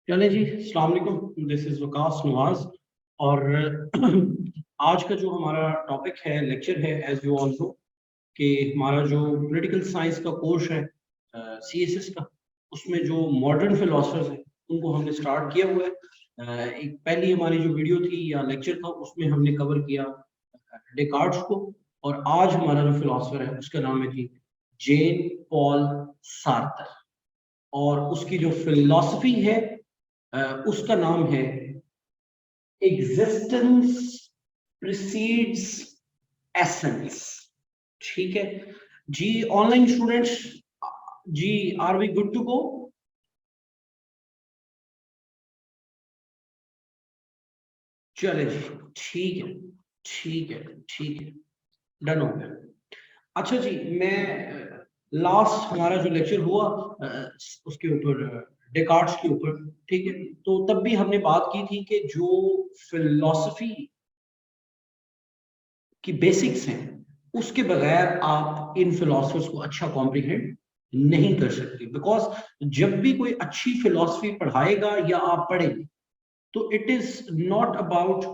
चले जी, अस्सलाम वालेकुम। दिस इज वकास नवाज और आज का जो हमारा टॉपिक है, लेक्चर है, एज यू ऑल नो कि हमारा जो पॉलिटिकल साइंस का कोर्स है सीएसएस का, उसमें जो मॉडर्न फिलोसफर्स हैं उनको हमने स्टार्ट किया हुआ है। एक पहली हमारी जो वीडियो थी या लेक्चर था उसमें हमने कवर किया डेकार्ट्स को, और आज हमारा जो फिलोसफर है उसका नाम है जी जेन पॉल सार्टर, और उसकी जो फिलॉसफी है उसका नाम है एग्जिस्टेंस प्रीसीड्स एसेंस। ठीक है जी, ऑनलाइन स्टूडेंट्स जी, are we good to go? चले जी, ठीक है ठीक है ठीक है, डन हो गया। अच्छा जी, मैं लास्ट हमारा जो लेक्चर हुआ उसके ऊपर डेकार्ट्स के ऊपर, ठीक है, तो तब भी हमने बात की थी कि जो फिलॉसफी की बेसिक्स हैं उसके बगैर आप इन फिलोसफर्स को अच्छा कॉम्प्रिहेंड नहीं कर सकते। बिकॉज जब भी कोई अच्छी फिलोसफी पढ़ाएगा या आप पढ़ेंगे तो it is not about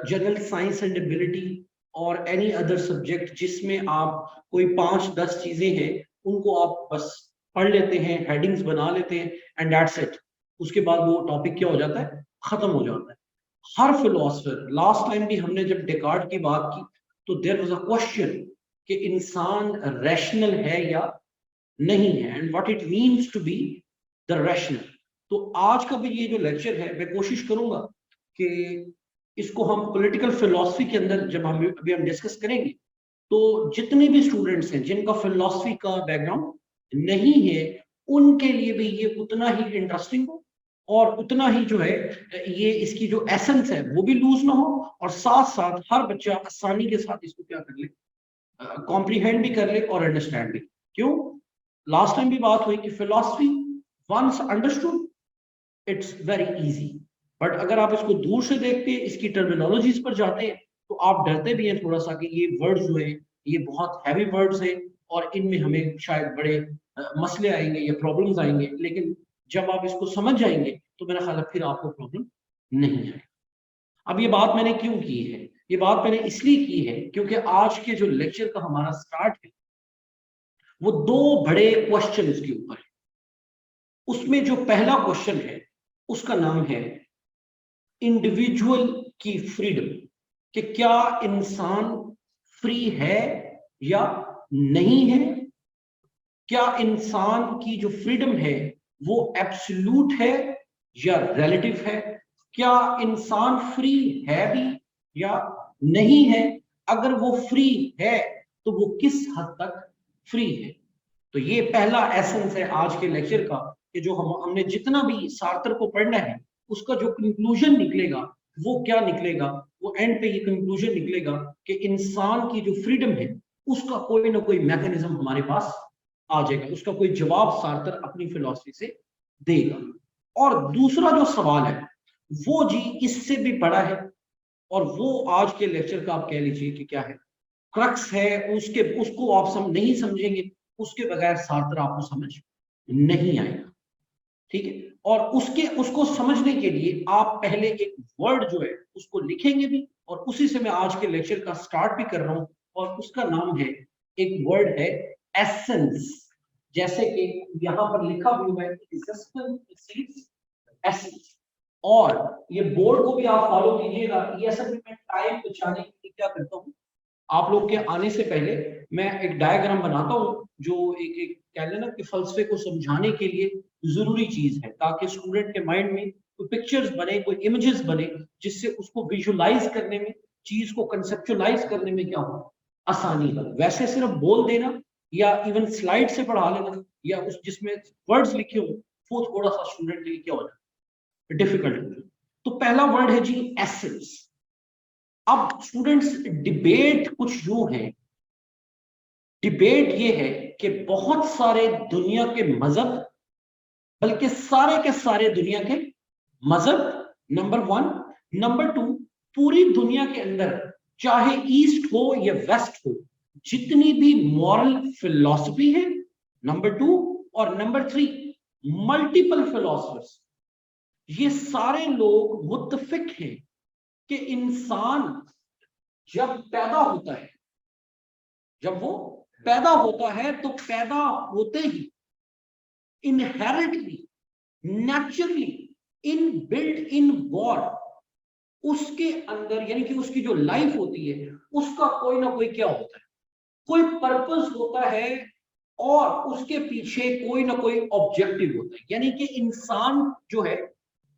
general science and ability और एनी अदर सब्जेक्ट जिसमें आप कोई 5-10 चीजें हैं उनको आप बस पढ़ लेते हैं, हेडिंग्स बना लेते हैं एंड दैट्स इट। उसके बाद वो टॉपिक क्या हो जाता है, खत्म हो जाता है। हर फिलोसफर, लास्ट टाइम भी हमने जब डेकार्ट की बात की तो देयर वाज अ क्वेश्चन कि इंसान रैशनल है या नहीं है, and what it means to be the rational. तो आज का भी ये जो लेक्चर है मैं कोशिश करूंगा कि इसको हम पॉलिटिकल फिलोसफी के अंदर जब हम अभी हम डिस्कस करेंगे तो जितने भी स्टूडेंट्स हैं जिनका फिलोसफी का बैकग्राउंड नहीं है उनके लिए भी ये उतना ही इंटरेस्टिंग हो, और उतना ही जो है ये इसकी जो एसेंस है वो भी लूज ना हो, और साथ साथ हर बच्चा आसानी के साथ इसको क्या कर ले, कॉम्प्रीहेंड भी कर ले और अंडरस्टैंड भी। क्यों? लास्ट टाइम भी बात हुई कि philosophy once understood it's very easy, but अगर आप इसको दूर से देखते हैं, इसकी टर्मिनोलॉजीज पर जाते हैं तो आप डरते भी हैं थोड़ा सा कि ये वर्ड्स जो है ये बहुत हैवी वर्ड्स हैं और इनमें हमें शायद बड़े मसले आएंगे या प्रॉब्लम्स आएंगे। लेकिन जब आप इसको समझ जाएंगे तो मेरा ख्याल है फिर आपको प्रॉब्लम नहीं आएगी। अब ये बात मैंने क्यों की है? ये बात मैंने इसलिए की है क्योंकि आज के जो लेक्चर का हमारा स्टार्ट है वो दो बड़े क्वेश्चन के ऊपर है। उसमें जो पहला क्वेश्चन है उसका नाम है इंडिविजुअल की फ्रीडम, कि क्या इंसान फ्री है या नहीं है? क्या इंसान की जो फ्रीडम है वो एब्सोल्यूट है या रिलेटिव है? क्या इंसान फ्री है भी या नहीं है? अगर वो फ्री है तो वो किस हद तक फ्री है? तो ये पहला एसेंस है आज के लेक्चर का, कि जो हमने जितना भी सार्थर को पढ़ना है उसका जो कंक्लूजन निकलेगा वो क्या निकलेगा, वो एंड पे ये कंक्लूजन निकलेगा कि इंसान की जो फ्रीडम है उसका कोई ना कोई मैकेनिज्म हमारे पास आ जाएगा, उसका कोई जवाब सार्थर अपनी फिलॉसफी से देगा। और दूसरा जो सवाल है वो जी इससे भी बड़ा है, और वो आज के लेक्चर का आप कह लीजिए कि क्या है, क्रक्स है। उसके उसको आप नहीं समझेंगे, उसके बगैर सार्थर आपको समझ नहीं आएगा। ठीक है, और उसको समझने के लिए आप पहले एक वर्ड जो है उसको लिखेंगे भी, और उसी से मैं आज के लेक्चर का स्टार्ट भी कर रहा हूं, और उसका नाम है, एक वर्ड है एसेंस। जैसे कि यहां पर लिखा हुआ है एसेंस, और ये बोर्ड को भी आप फॉलो कीजिएगा। ये असल में मैं टाइम बचाने के लिए क्या करता हूँ, आप लोग के आने से पहले मैं एक डायग्राम बनाता हूँ जो एक एक कह लेना कि फलसफे को समझाने के लिए जरूरी चीज है, ताकि स्टूडेंट के माइंड में कोई पिक्चर्स बने, कोई इमेजेस बने, जिससे उसको विजुअलाइज करने में, चीज को कंसेप्चुअलाइज करने में क्या हो, आसानी हो। वैसे सिर्फ बोल देना या इवन स्लाइड से पढ़ा लेना या उस जिसमें वर्ड्स लिखे हो वो थोड़ा सा स्टूडेंट के लिए क्या हो जाता है, डिफिकल्ट हो जाता है। तो पहला वर्ड है जी एसेंस। अब स्टूडेंट्स, डिबेट कुछ यूं है, डिबेट ये है कि बहुत सारे दुनिया के मजहब, बल्कि सारे के सारे दुनिया के मजहब, नंबर वन। नंबर टू, पूरी दुनिया के अंदर चाहे ईस्ट हो या वेस्ट हो, जितनी भी मॉरल फिलॉसफी है, नंबर टू। और नंबर थ्री, मल्टीपल फिलोसफर्स, ये सारे लोग मुत्तफिक हैं कि इंसान जब पैदा होता है, जब वो पैदा होता है तो पैदा होते ही inherently, naturally, inbuilt in war, उसके अंदर यानी कि उसकी जो लाइफ होती है उसका कोई ना कोई क्या होता है, कोई पर्पस होता है और उसके पीछे कोई ना कोई ऑब्जेक्टिव होता है। यानी कि इंसान जो है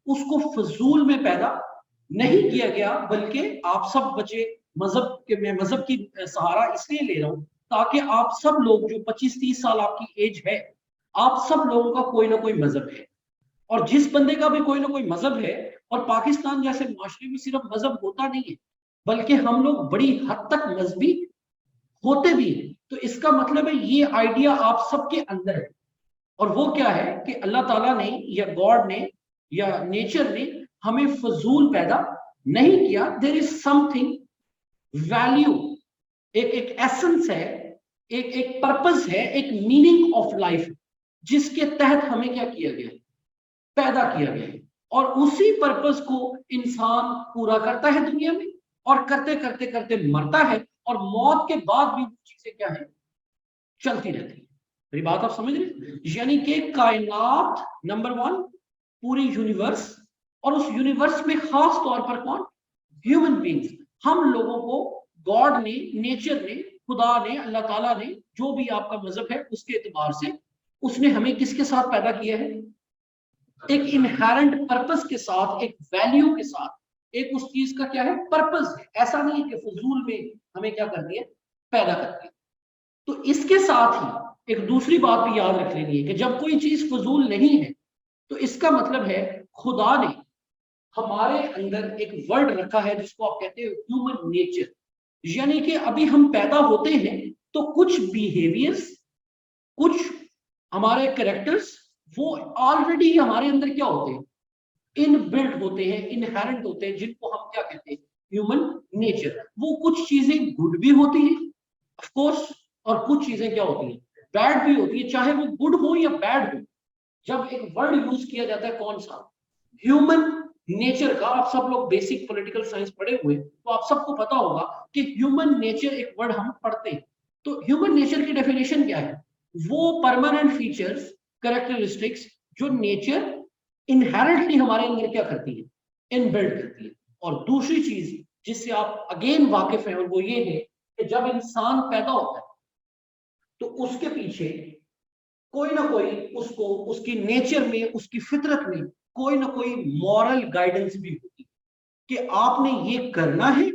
उसको फजूल में पैदा नहीं किया गया, बल्कि आप सब बच्चे मजहब के, मैं मजहब की सहारा इसलिए ले रहा हूं ताकि आप सब लोग जो 25-30 साल आपकी एज है, आप सब लोगों का कोई ना कोई मजहब है। और जिस बंदे का भी कोई ना कोई मजहब है, और पाकिस्तान जैसे माशरे में सिर्फ मजहब होता नहीं है बल्कि हम लोग बड़ी हद तक मजहबी होते भी हैं, तो इसका मतलब है ये आइडिया आप सबके अंदर है। और वो क्या है कि अल्लाह ताला ने या गॉड ने या नेचर ने हमें फजूल पैदा नहीं किया। देयर इज समथिंग वैल्यू, एक एक एसेंस है, एक एक पर्पस है, एक मीनिंग ऑफ लाइफ, जिसके तहत हमें क्या किया गया है, पैदा किया गया है। और उसी पर्पस को इंसान पूरा करता है दुनिया में, और करते करते करते मरता है, और मौत के बाद भी चीजें क्या है, चलती रहती है। मेरी बात आप समझ रहे? यानी कि कायनात नंबर वन, पूरी यूनिवर्स, और उस यूनिवर्स में खास तौर पर कौन, ह्यूमन बींग्स, हम लोगों को गॉड ने, नेचर ने, खुदा ने, अल्लाह ताला ने, जो भी आपका मजहब है उसके एतबार से, उसने हमें किसके साथ पैदा किया है, एक इनहेरेंट पर्पस के साथ, एक वैल्यू के साथ, एक उस चीज का क्या है, पर्पस है। ऐसा नहीं है कि फजूल में हमें क्या कर दिया, पैदा कर दिया। तो इसके साथ ही एक दूसरी बात भी याद रख लेनी है कि जब कोई चीज फजूल नहीं है तो इसका मतलब है खुदा ने हमारे अंदर एक वर्ड रखा है जिसको आप कहते हैं ह्यूमन नेचर। यानी कि अभी हम पैदा होते हैं तो कुछ बिहेवियर्स, कुछ हमारे कैरेक्टर्स, वो ऑलरेडी हमारे अंदर क्या होते हैं, इनबिल्ट होते हैं, इनहेरेंट होते हैं, जिनको हम क्या कहते हैं, ह्यूमन नेचर। वो कुछ चीजें गुड भी होती हैं ऑफ कोर्स, और कुछ चीजें क्या होती हैं, बैड भी होती है, चाहे वो गुड हो या बैड हो। जब एक वर्ड यूज किया जाता है कौन सा, ह्यूमन नेचर का, आप सब लोग बेसिक पॉलिटिकल साइंस पढ़े हुए तो आप सबको पता होगा कि ह्यूमन नेचर एक वर्ड हम पढ़ते हैं। तो ह्यूमन नेचर की डेफिनेशन क्या है, वो परमानेंट फीचर्स, कैरेक्टरिस्टिक्स जो नेचर इनहेरेंटली हमारे अंदर क्या करती है, इनबिल्ट करती है। और दूसरी चीज जिससे आप अगेन वाकिफ हैं, और वो ये है कि जब इंसान पैदा होता है तो उसके पीछे कोई ना कोई उसको, उसकी नेचर में, उसकी फितरत में कोई ना कोई मॉरल गाइडेंस भी होती है कि आपने ये करना है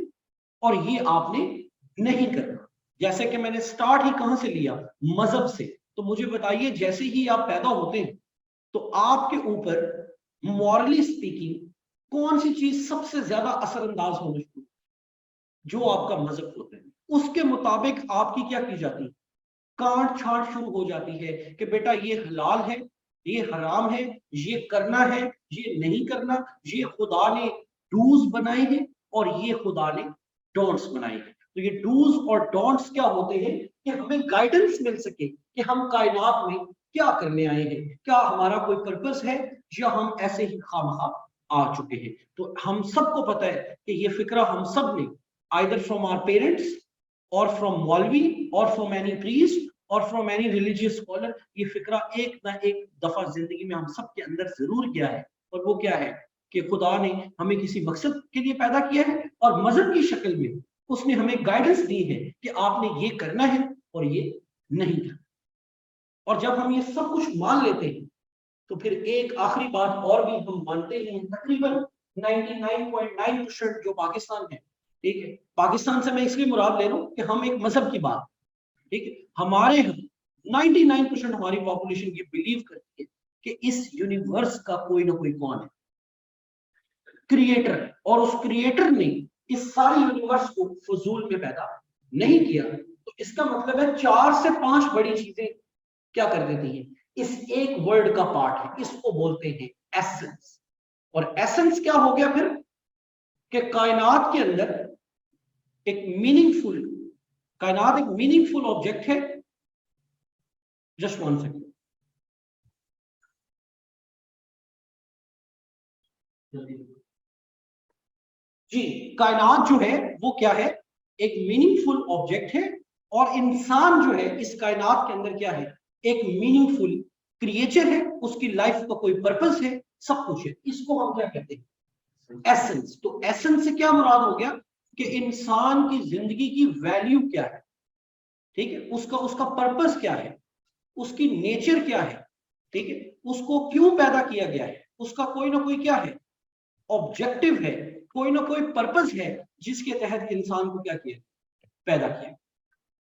और ये आपने नहीं करना। जैसे कि मैंने स्टार्ट ही कहां से लिया, मजहब से। तो मुझे बताइए, जैसे ही आप पैदा होते हैं तो आपके ऊपर मॉरली स्पीकिंग कौन सी चीज सबसे ज्यादा असरअंदाज होनी शुरू, जो आपका मजहब होता है उसके मुताबिक आपकी क्या की जाती है, काट छांट शुरू हो जाती है कि बेटा ये हलाल है, ये हराम है, ये करना है, ये नहीं करना, ये खुदा ने डूज बनाए हैं और ये खुदा ने डोंट्स बनाए हैं। तो ये डूज और डोंट्स क्या होते हैं कि हमें गाइडेंस मिल सके कि हम कायनात में क्या करने आए हैं, क्या हमारा कोई पर्पस है, या हम ऐसे ही खामखा आ चुके हैं। तो हम सबको पता है कि ये फिक्रा हम सब ने आइदर फ्रॉम आवर पेरेंट्स, और फ्रॉम मौलवी, और फ्रॉम एनी प्रीस्ट, और फ्रॉम एनी रिलीजियस स्कॉलर, ये फिक्रा एक ना एक दफा जिंदगी में हम सब के अंदर जरूर किया है। और वो क्या है कि खुदा ने हमें किसी मकसद के लिए पैदा किया है, और मजहब की शक्ल में उसने हमें गाइडेंस दी है कि आपने ये करना है और ये नहीं करना। और जब हम ये सब कुछ मान लेते हैं तो फिर एक आखिरी बात और भी हम मानते हैं, तकरीबन 99.9% जो पाकिस्तान है, ठीक है, पाकिस्तान से मैं इसलिए मुराद ले रहा हूं कि हम एक मजहब की बात, ठीक है, हमारे 99% हमारी पॉपुलेशन ये बिलीव करती है कि इस यूनिवर्स का कोई ना कोई कौन है, क्रिएटर। और उस क्रिएटर ने इस सारे यूनिवर्स को फजूल में पैदा नहीं किया। तो इसका मतलब है 4 से 5 बड़ी चीजें क्या कर देती हैं, इस एक वर्ड का पार्ट है, इसको बोलते हैं एसेंस। और एसेंस क्या हो गया फिर, कि कायनात के अंदर एक मीनिंगफुल, कायनात एक मीनिंगफुल ऑब्जेक्ट है। Just 1 second. जी, कायनात जो है वो क्या है, एक मीनिंगफुल ऑब्जेक्ट है, और इंसान जो है इस कायनात के अंदर क्या है, एक मीनिंगफुल क्रिएचर है, उसकी लाइफ का कोई पर्पस है, सब कुछ है। इसको हम क्या कहते हैं, एसेंस। तो एसेंस से क्या मुराद हो गया कि इंसान की जिंदगी की वैल्यू क्या है, ठीक है, उसका उसका पर्पस क्या है, उसकी नेचर क्या है, ठीक है, उसको क्यों पैदा किया गया है, उसका कोई ना कोई क्या है, ऑब्जेक्टिव है, कोई ना कोई पर्पस है जिसके तहत इंसान को क्या किया, पैदा किया।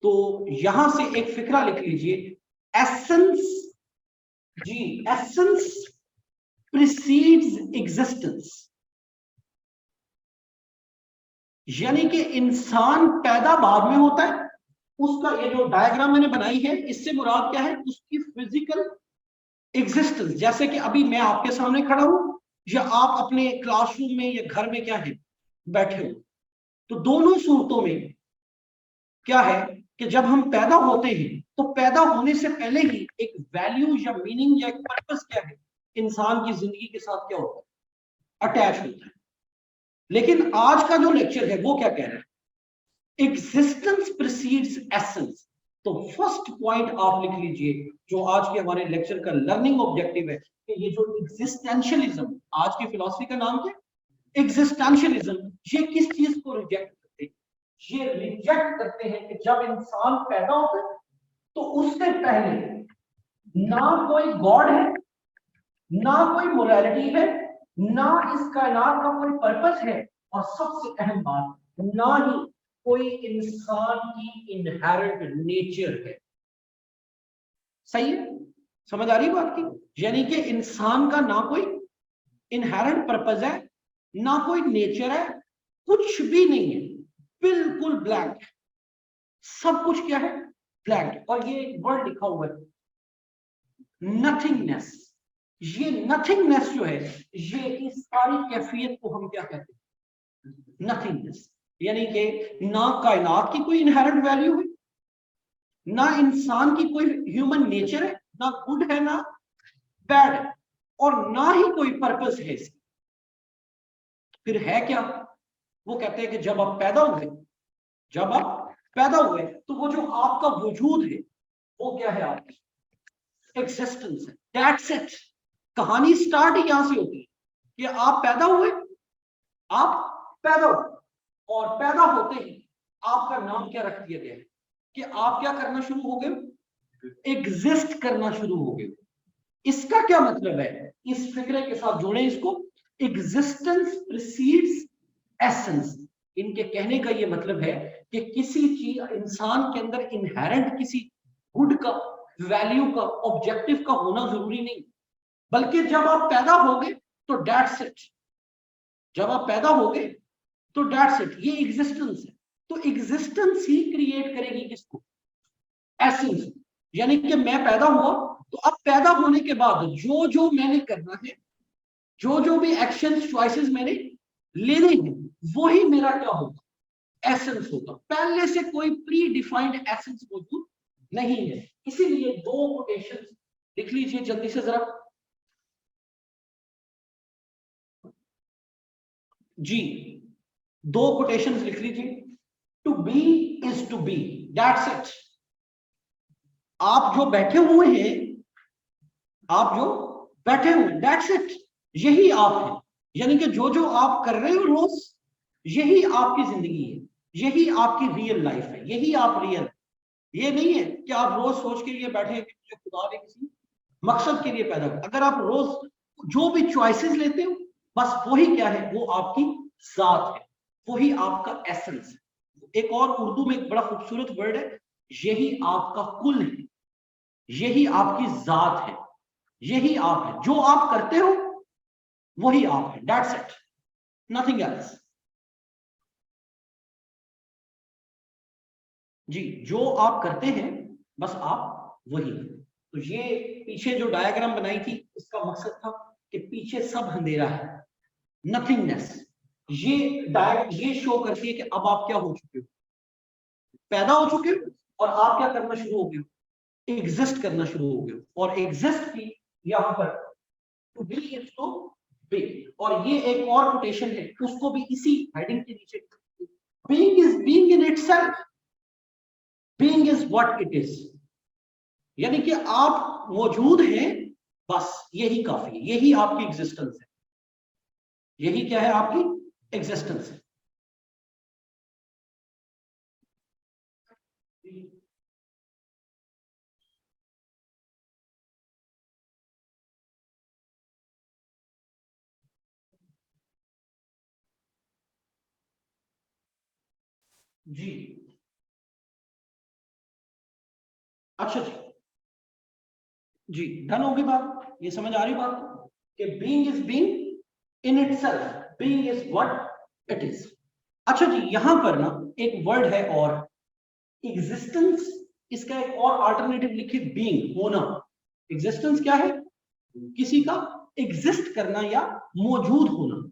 तो यहां से एक फिक्रा लिख लीजिए, एसेंस, जी, एसेंस प्रीसीड्स एग्जिस्टेंस। यानी कि इंसान पैदा बाद में होता है, उसका ये जो डायग्राम मैंने बनाई है इससे मुराद क्या है, उसकी फिजिकल एग्जिस्टेंस। जैसे कि अभी मैं आपके सामने खड़ा हूं, या आप अपने क्लासरूम में या घर में क्या है, बैठे हो, तो दोनों सूरतों में क्या है कि जब हम पैदा होते हैं तो पैदा होने से पहले ही एक वैल्यू या मीनिंग या एक पर्पस क्या है, इंसान की जिंदगी के साथ क्या होता है, अटैच होता है। लेकिन आज का जो लेक्चर है वो क्या कह रहा है, एग्जिस्टेंस प्रीसीड्स एसेंस। तो फर्स्ट पॉइंट आप लिख लीजिए, जो आज के हमारे लेक्चर का लर्निंग ऑब्जेक्टिव है, कि ये जो एग्जिस्टेंशियलिज्म, आज की फिलॉसफी का नाम क्या, एग्जिस्टेंशियलिज्म, ये किस चीज को रिजेक्ट करते हैं, ये रिजेक्ट करते हैं कि जब इंसान पैदा होता है तो उससे पहले ना कोई गॉड है, ना कोई मोरालिटी है, ना इस कायनात का कोई पर्पस है, और सबसे अहम बात, ना ही कोई इंसान की इनहेरेंट नेचर है। सही है, समझ आ रही है बात की? यानी कि इंसान का ना कोई इनहेरेंट पर्पस है, ना कोई नेचर है, कुछ भी नहीं है, बिल्कुल ब्लैंक, सब कुछ क्या है, ब्लैंक। और ये एक वर्ड लिखा हुआ है, नथिंगनेस। ये नथिंगनेस जो है, ये इस सारी कैफियत को हम क्या कहते हैं, नथिंगनेस। यानी कि ना कायनात की कोई इनहेरेंट वैल्यू है, ना इंसान की कोई ह्यूमन नेचर है, ना गुड है ना बैड है, और ना ही कोई पर्पस है इसकी। फिर है क्या, वो कहते हैं कि जब आप पैदा हुए, जब आप पैदा हुए तो वो जो आपका वजूद है वो क्या है, आपकी एग्जिस्टेंस है, दैट्स इट। कहानी स्टार्ट ही यहां से होती है कि आप पैदा हुए, आप पैदा हुए, और पैदा होते ही आपका नाम क्या रख दिया गया है, कि आप क्या करना शुरू हो गए, एग्जिस्ट करना शुरू हो गए। इसका क्या मतलब है, इस फिक्रे के साथ जोड़ें इसको, एग्जिस्टेंस प्रीसीड्स एसेंस। इनके कहने का ये मतलब है कि किसी चीज, इंसान के अंदर इनहेरेंट किसी गुड का, वैल्यू का, ऑब्जेक्टिव का होना जरूरी नहीं, बल्कि जब आप पैदा हो गए तो दैट्स इट। जब आप पैदा हो गए तो दैट्स इट, ये एग्जिस्टेंस है। तो एग्जिस्टेंस ही क्रिएट करेगी किसको, एसेंस। यानी कि मैं पैदा हुआ, तो अब पैदा होने के बाद जो जो मैंने करना है, जो जो भी एक्शन चॉइसेस मैंने लेने हैं, वही मेरा क्या होगा, एसेंस होगा। पहले से कोई प्री डिफाइंड एसेंस मौजूद नहीं है। इसीलिए दो कोटेशन लिख लीजिए जल्दी से जरा, जी, दो कोटेशन लिख लीजिए। To be is to be, that's it. आप जो बैठे हुए हैं, आप जो बैठे हुए, दैट्स इट, यही आप हैं। यानी कि जो जो आप कर रहे हो रोज, यही आपकी जिंदगी है, यही आपकी रियल लाइफ है, यही आप रियल। ये नहीं है कि आप रोज सोच के लिए बैठे हैं कि खुदा ने किसी मकसद के लिए पैदा किया। अगर आप रोज जो भी चॉइसेस लेते हो, बस वही क्या है, वो आपकी जात है, वही आपका एसेंस है। एक और उर्दू में एक बड़ा खूबसूरत वर्ड है, यही आपका कुल है, यही आपकी जात है, यही आप है। जो आप करते हो वही आप है, दैट्स इट, नथिंग एल्स। जी, जो आप करते हैं बस आप वही। तो ये पीछे जो डायग्राम बनाई थी, इसका मकसद था कि पीछे सब अंधेरा है, नथिंगनेस। ये शो करती है कि अब आप क्या हो चुके हो, पैदा हो चुके हो, और आप क्या करना शुरू हो गए हो, एग्जिस्ट करना शुरू हो गए हो। और एग्जिस्ट की यहां पर to be is to be, और ये एक और कोटेशन है, उसको भी इसी हेडिंग के नीचे, being is being in itself, being is what it is, यानी कि आप मौजूद हैं, बस यही काफी है, यही आपकी एग्जिस्टेंस है, यही क्या है, आपकी एग्जिस्टेंस है। जी अच्छा जी, जी डन होगी बात, ये समझ आ रही बात कि being is being in itself, being is what it is. अच्छा जी, यहां पर ना एक वर्ड है और एग्जिस्टेंस, इसका एक और अल्टरनेटिव लिखिए, बीइंग, होना। एग्जिस्टेंस क्या है, किसी का एग्जिस्ट करना या मौजूद होना।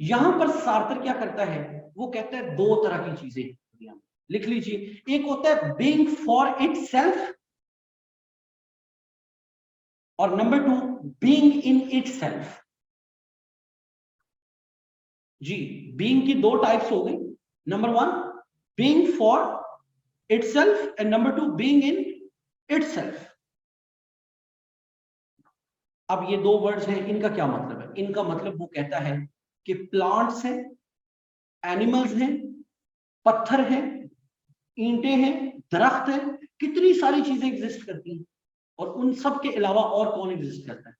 यहां पर सार्थर क्या करता है, वो कहता है दो तरह की चीजें, लिख लीजिए, एक होता है बीइंग फॉर इटसेल्फ, और number two being in itself. जी, बीइंग की दो टाइप्स हो गई, number one being for itself and number two being in itself. अब ये दो वर्ड्स हैं, इनका क्या मतलब है, इनका मतलब वो कहता है कि प्लांट्स हैं, एनिमल्स हैं, पत्थर हैं, ईंटें हैं, दरख्त हैं, कितनी सारी चीजें एग्जिस्ट करती हैं, और उन सब के अलावा और कौन एग्जिस्ट करता है,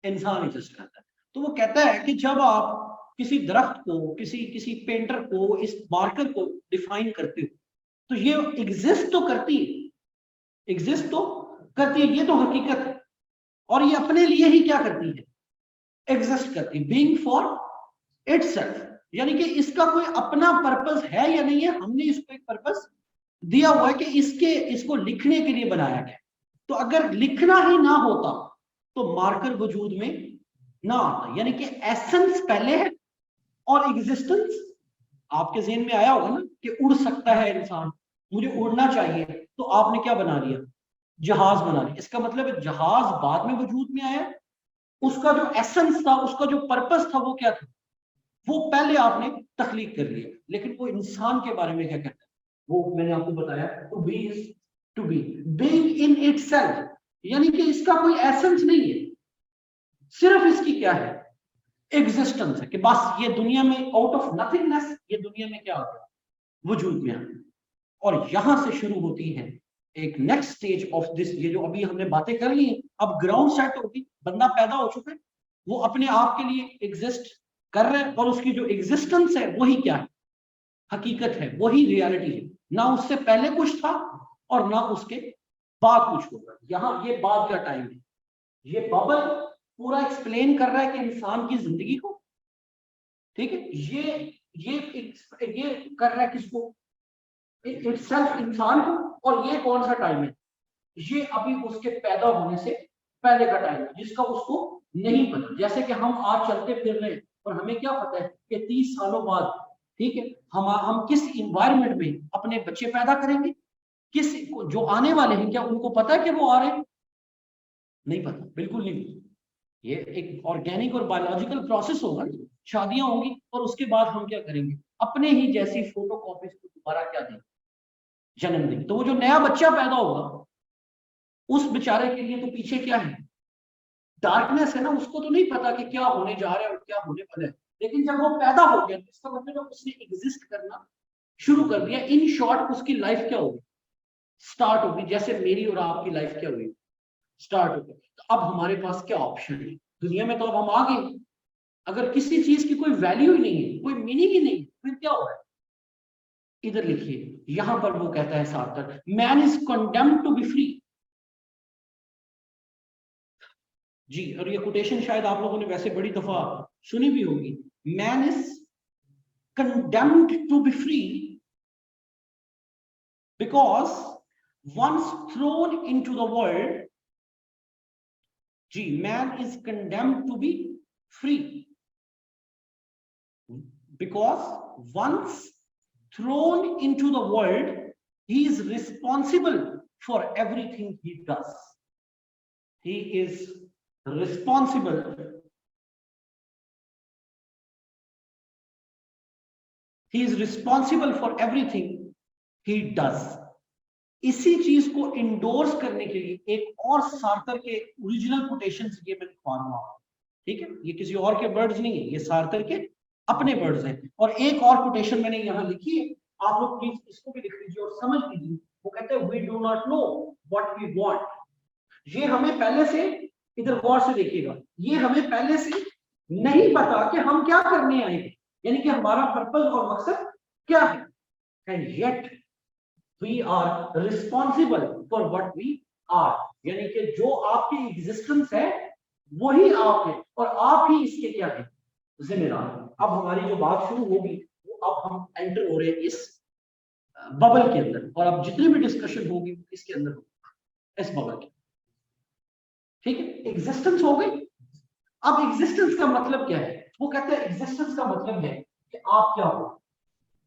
इंसान एग्जिस्ट करता है। तो वो कहता है कि जब आप किसी दरख्त को, किसी किसी पेंटर को, इस मार्कर को डिफाइन करते हो, तो ये एग्जिस्ट तो करती है, एग्जिस्ट तो करती है, ये तो हकीकत है, और ये अपने लिए ही क्या करती है, एग्जिस्ट करती है, बीइंग फॉर इटसेल्फ, यानी कि इसका कोई अपना पर्पस है या नहीं है, हमने इसको एक पर्पस दिया हुआ है कि इसको लिखने के लिए बनाया गया। तो अगर लिखना ही ना होता तो मार्कर वजूद में ना आता, यानी कि एसेंस पहले है और एग्जिस्टेंस। आपके ज़हन में आया होगा ना कि उड़ सकता है इंसान, मुझे उड़ना चाहिए, तो आपने क्या बना लिया, जहाज बना लिया। इसका मतलब है जहाज बाद में वजूद में आया, उसका जो एसेंस था, उसका जो पर्पस था, वो क्या था, वो पहले आपने तख्लीक कर लिया। लेकिन वो इंसान के बारे में क्या कहता है, वो मैंने आपको बताया, to be is to be, being in itself, यानी कि इसका कोई एसेंस नहीं है, सिर्फ इसकी क्या है, एग्जिस्टेंस है, कि बस ये दुनिया में आउट ऑफ नथिंगनेस, ये दुनिया में क्या हो गया, वजूद में आ गया। और यहां से शुरू होती है एक नेक्स्ट स्टेज ऑफ दिस, ये जो अभी हमने बातें कर ली, अब ग्राउंड सेट होगी, बंदा पैदा हो चुका है, वो अपने आप के लिए एग्जिस्ट कर रहे हैं, और उसकी जो एग्जिस्टेंस है वही क्या है, हकीकत है, वही रियलिटी है, ना उससे पहले कुछ था और ना उसके बाद कुछ होगा। यहाँ ये बाद का टाइम है, ये बबल पूरा एक्सप्लेन कर रहा है कि इंसान की जिंदगी को, ठीक है, ये कर रहा है किसको, इटसेल्फ, इंसान को, और ये कौन सा टाइम है, ये अभी उसके पैदा होने से पहले का टाइम है, जिसका उसको नहीं पता। जैसे कि हम आज चलते फिर रहे हैं और हमें क्या पता है कि 30 सालों बाद, ठीक है, हम किस इन्वायरमेंट में अपने बच्चे पैदा करेंगे, किस जो आने वाले हैं, क्या उनको पता है कि वो आ रहे हैं, नहीं पता, बिल्कुल नहीं पता। ये एक ऑर्गेनिक और बायोलॉजिकल प्रोसेस होगा, शादियां होंगी और उसके बाद हम क्या करेंगे, अपने ही जैसी फोटो कॉपीज को दोबारा क्या देंगे, जन्म देंगे। तो वो जो नया बच्चा पैदा होगा, उस बेचारे के लिए तो पीछे क्या है, डार्कनेस है ना, उसको तो नहीं पता कि क्या होने जा रहा है और क्या होने वाला है। लेकिन जब वो पैदा हो गया तो इसका मतलब उसने एग्जिस्ट करना शुरू कर दिया। इन शॉर्ट उसकी लाइफ क्या होगी, स्टार्ट होगी, जैसे मेरी और आपकी लाइफ क्या हुई, स्टार्ट होगी। तो अब हमारे पास क्या ऑप्शन है दुनिया में, तो अब हम आ गए। अगर किसी चीज की कोई वैल्यू ही नहीं है, कोई मीनिंग ही नहीं है, फिर क्या हो रहा है, इधर लिखिए, यहां पर वो कहता है सार्थक, man is condemned to be free. जी, और ये कोटेशन शायद आप लोगों ने वैसे बड़ी दफा सुनी भी होगी, man is condemned to be free because once thrown into the world, जी, man is condemned to be free because once thrown into the world he is responsible for everything he does. He is responsible. He is responsible for everything he does. इसी चीज को endorse करने के लिए एक और Sartre के original quotations ये मैं लिखवा रहा हूं, ठीक है? ये किसी और के वर्ड्स नहीं है, ये सार्थर के अपने वर्ड्स हैं। और एक और कोटेशन मैंने यहां लिखी है, आप लोग प्लीज इसको भी लिख लीजिए और समझ लीजिए। वो कहते हैं, we do not know what we want. ये हमें पहले से, इधर गौर से देखिएगा, ये हमें पहले से नहीं पता कि हम क्या करने आए हैं, यानी कि हमारा पर्पस और मकसद क्या है। And yet we are responsible for what we are, यानी कि जो आपकी एग्जिस्टेंस है वही आप है और आप ही इसके क्या है, जिम्मेदार। अब हमारी जो बात शुरू होगी वो अब हम एंटर हो रहे हैं इस बबल के अंदर, और अब जितनी भी डिस्कशन होगी इसके अंदर होगी, इस बबल की, ठीक है? एग्जिस्टेंस हो गई। अब एग्जिस्टेंस का मतलब क्या है? वो कहते हैं एग्जिस्टेंस का मतलब है कि आप क्या हो,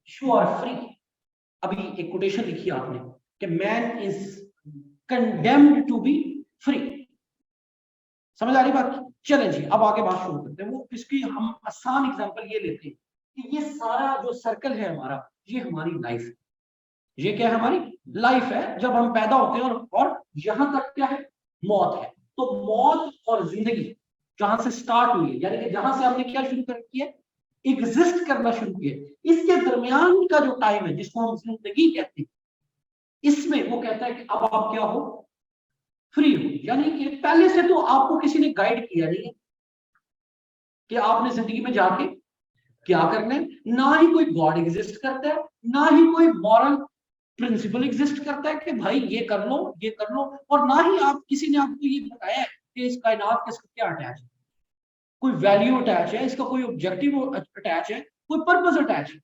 यू आर फ्री। अभी एक कोटेशन लिखी आपने कि man is condemned to be free. समझ आ रही बात? चलें जी, अब आगे बात शुरू करते हैं। वो इसकी हम आसान एग्जांपल ये लेते हैं कि ये सारा जो सर्कल है हमारा, ये हमारी लाइफ है। ये क्या है? हमारी लाइफ है। जब हम पैदा होते हैं और यहां तक क्या है? मौत है। तो मौत और जिंदगी जहां से स्टार्ट हुई है, यानी कि जहां से हमने क्या शुरू कर किया, एग्जिस्ट करना शुरू किया, इसके दरमियान का जो टाइम है जिसको हम जिंदगी कहते हैं, इसमें वो कहता है कि अब आप क्या हो, फ्री हो। यानी कि पहले से तो आपको किसी ने गाइड किया नहीं है कि आपने जिंदगी में जाके क्या करना है। ना ही कोई गॉड एग्जिस्ट करता है, ना ही कोई मॉरल प्रिंसिपल एग्जिस्ट करता है कि भाई ये कर लो, ये कर लो। और ना ही आप किसी ने आपको ये बताया है कि इस कायनात के साथ क्या अटैच है, कोई वैल्यू अटैच है, इसका कोई ऑब्जेक्टिव अटैच है, कोई पर्पस अटैच है।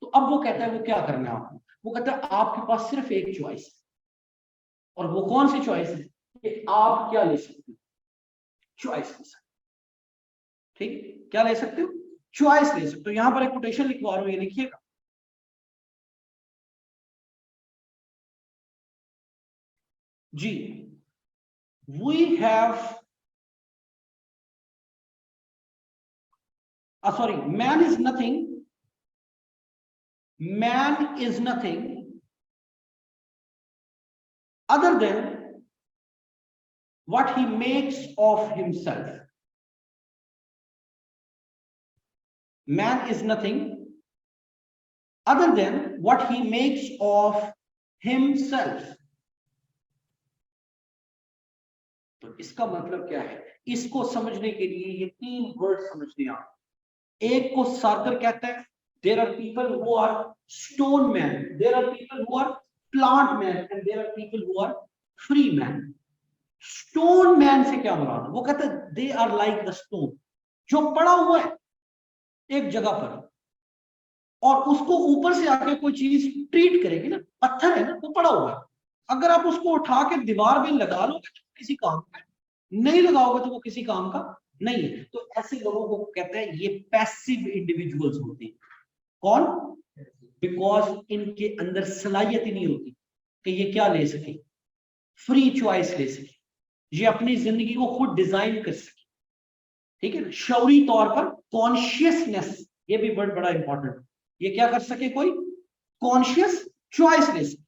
तो अब वो कहता है वो क्या करना है आपको। वो कहता है आपके पास सिर्फ एक चॉइस है, और वो कौन सी चॉइस है कि आप क्या ले सकते हो, चॉइस ले सकते हो। ठीक, क्या ले सकते हो, चॉइस ले सकते हो। यहां पर एक कोटेशन लिखवा रहा हूं, ये लिखिएगा जी। We have sorry, man is nothing other than what he makes of himself. Man is nothing other than what he makes of himself. तो इसका मतलब क्या है? इसको समझने के लिए ये तीन वर्ड समझने आप। एक को सार्थर कहता है, there are people who are stone man, there are people who are plant man, and there are people who are free man. Stone man से क्या मुराद है? वो कहता है they are like the stone, जो पड़ा हुआ है एक जगह पर, और उसको ऊपर से आके कोई चीज ट्रीट करेगी ना, पत्थर है ना, वो पड़ा हुआ है। अगर आप उसको उठा के दीवार में लगा लोगे तो किसी काम का, नहीं लगाओगे तो वो किसी काम का नहीं है। तो ऐसे लोगों को कहते हैं ये पैसिव इंडिविजुअल्स होते हैं। कौन? बिकॉज इनके अंदर सलाहियत ही नहीं होती कि ये क्या ले सके, फ्री चॉइस ले सके, ये अपनी जिंदगी को खुद डिजाइन कर सके। ठीक है ना? शौरी तौर पर कॉन्शियसनेस, ये भी बड़ा इंपॉर्टेंट, ये क्या कर सके, कोई कॉन्शियस चॉइस ले सके।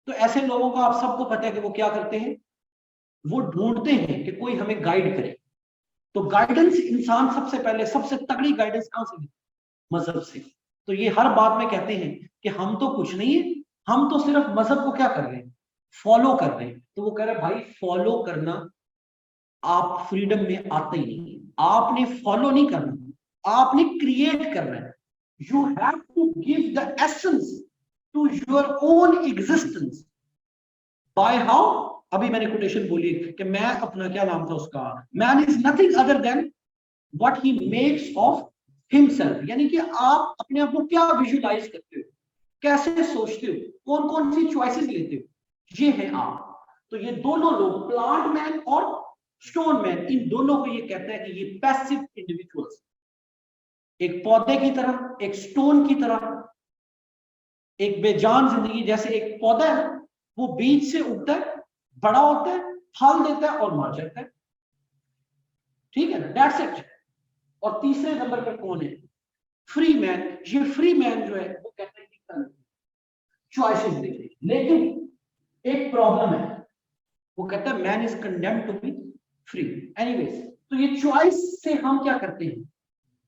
तो ऐसे लोगों को आप सबको पता है कि वो क्या करते हैं, वो ढूंढते हैं कि कोई हमें गाइड करे। तो गाइडेंस इंसान सबसे पहले, सबसे तगड़ी गाइडेंस कहां से? मजहब से। तो ये हर बात में कहते हैं कि हम तो कुछ नहीं है, हम तो सिर्फ मजहब को क्या कर रहे हैं, फॉलो कर रहे हैं। तो वो कह रहे हैं भाई फॉलो करना आप फ्रीडम में आते ही नहीं है। आपने फॉलो नहीं करना, आपने क्रिएट करना है। You have to give the essence to your own existence. By how? अभी मैंने कोटेशन बोली कि मैं अपना, क्या नाम था उसका, man is nothing other than what he makes of himself. यानी कि आप अपने आप को क्या विजुलाइज करते हो, कैसे सोचते हो, कौन कौन सी चॉइसेस लेते हो, ये है आप। तो ये दोनों लोग, प्लांट मैन और स्टोन मैन, इन दोनों को ये कहता है कि ये पैसिव इंडिविजुअल्स, एक पौधे की तरह, एक स्टोन की तरह, एक बेजान जिंदगी, जैसे एक पौधा है वो बीज से उगता है, बड़ा होता है, फल देता है और मर जाता है, ठीक है ना, दैट्स इट। और तीसरे नंबर पर कौन है? Free man. ये फ्री मैन जो है वो कहता है कि चॉइसेस देते, लेकिन एक प्रॉब्लम है, वो कहता है man is condemned to be free. Anyways, तो ये चॉइस से हम क्या करते हैं?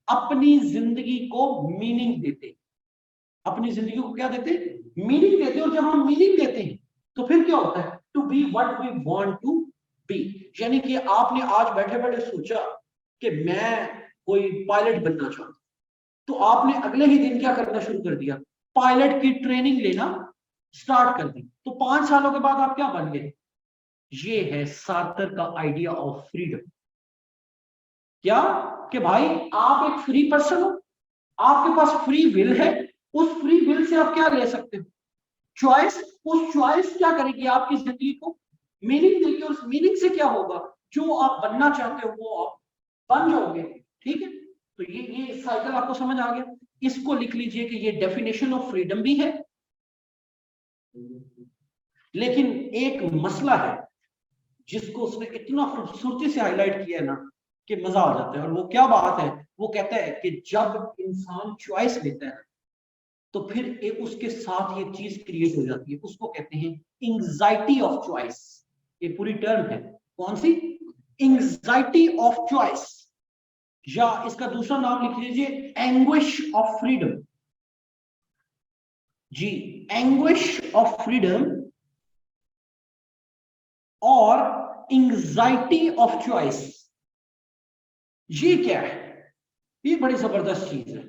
अपनी जिंदगी को मीनिंग देते, अपनी जिंदगी को क्या देते हैं? मीनिंग देते। और जब हम मीनिंग देते हैं तो फिर क्या होता है? To be what we want to be. यानी कि आपने आज बैठे बैठे सोचा कि मैं कोई पायलट बनना चाहता हूं, तो आपने अगले ही दिन क्या करना शुरू कर दिया? पायलट की ट्रेनिंग लेना स्टार्ट कर दी। तो 5 सालों के बाद आप क्या बन गए? ये है सार्थर का आइडिया ऑफ फ्रीडम। क्या? कि भाई आप एक फ्री पर्सन हो, आपके पास फ्री विल है, उस फ्री विल से आप क्या ले सकते हो? चॉइस। उस चॉइस क्या करेगी? आपकी जिंदगी को मीनिंग देगी, और उस मीनिंग से क्या होगा? जो आप बनना चाहते हो वो आप बन जाओगे, ठीक है। तो ये साइकिल आपको समझ आ गया। इसको लिख लीजिए कि ये डेफिनेशन ऑफ फ्रीडम भी है, लेकिन एक मसला है जिसको उसने इतना खूबसूरती से हाईलाइट किया है ना कि मजा आ जाता है। और वो क्या बात है? वो कहता है कि जब इंसान चॉइस लेता है तो फिर एक उसके साथ ये चीज क्रिएट हो जाती है, उसको कहते हैं एंजाइटी ऑफ चॉइस। ये पूरी टर्म है, कौन सी? एंजाइटी ऑफ चॉइस, या इसका दूसरा नाम लिख लीजिए एंग्विश ऑफ फ्रीडम। जी, एंग्विश ऑफ फ्रीडम और एंजाइटी ऑफ चॉइस। ये क्या है? ये बड़ी जबरदस्त चीज है,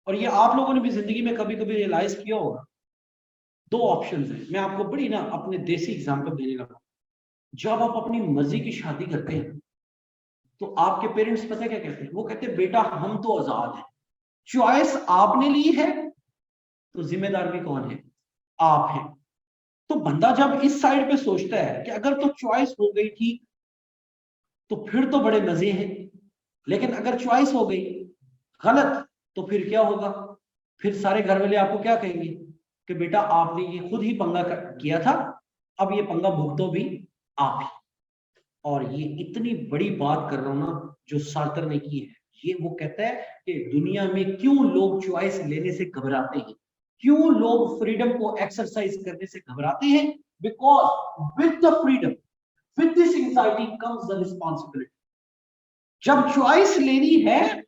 और ये आप लोगों ने भी जिंदगी में कभी कभी रियलाइज किया होगा। 2 ऑप्शंस हैं, मैं आपको बड़ी ना अपने देसी एग्जांपल देने लगा। जब आप अपनी मर्जी की शादी करते हैं तो आपके पेरेंट्स पता क्या कहते हैं? वो कहते हैं बेटा हम तो आजाद हैं, चॉइस आपने ली है तो जिम्मेदार भी कौन है? आप हैं। तो बंदा जब इस साइड पे सोचता है कि अगर तो चॉइस हो गई ठीक, तो फिर तो बड़े मजे हैं, लेकिन अगर चॉइस हो गई गलत तो फिर क्या होगा? फिर सारे घर वाले आपको क्या कहेंगे कि बेटा आपने ये खुद ही पंगा किया था, अब ये पंगा भुगतो भी आप ही। और ये इतनी बड़ी बात कर रहा हूं ना जो सार्थर ने की है। ये वो कहता है कि दुनिया में क्यों लोग चॉइस लेने से घबराते हैं, क्यों लोग फ्रीडम को एक्सरसाइज करने से घबराते हैं? Because with the freedom, with this anxiety comes the responsibility. जब चॉइस लेनी है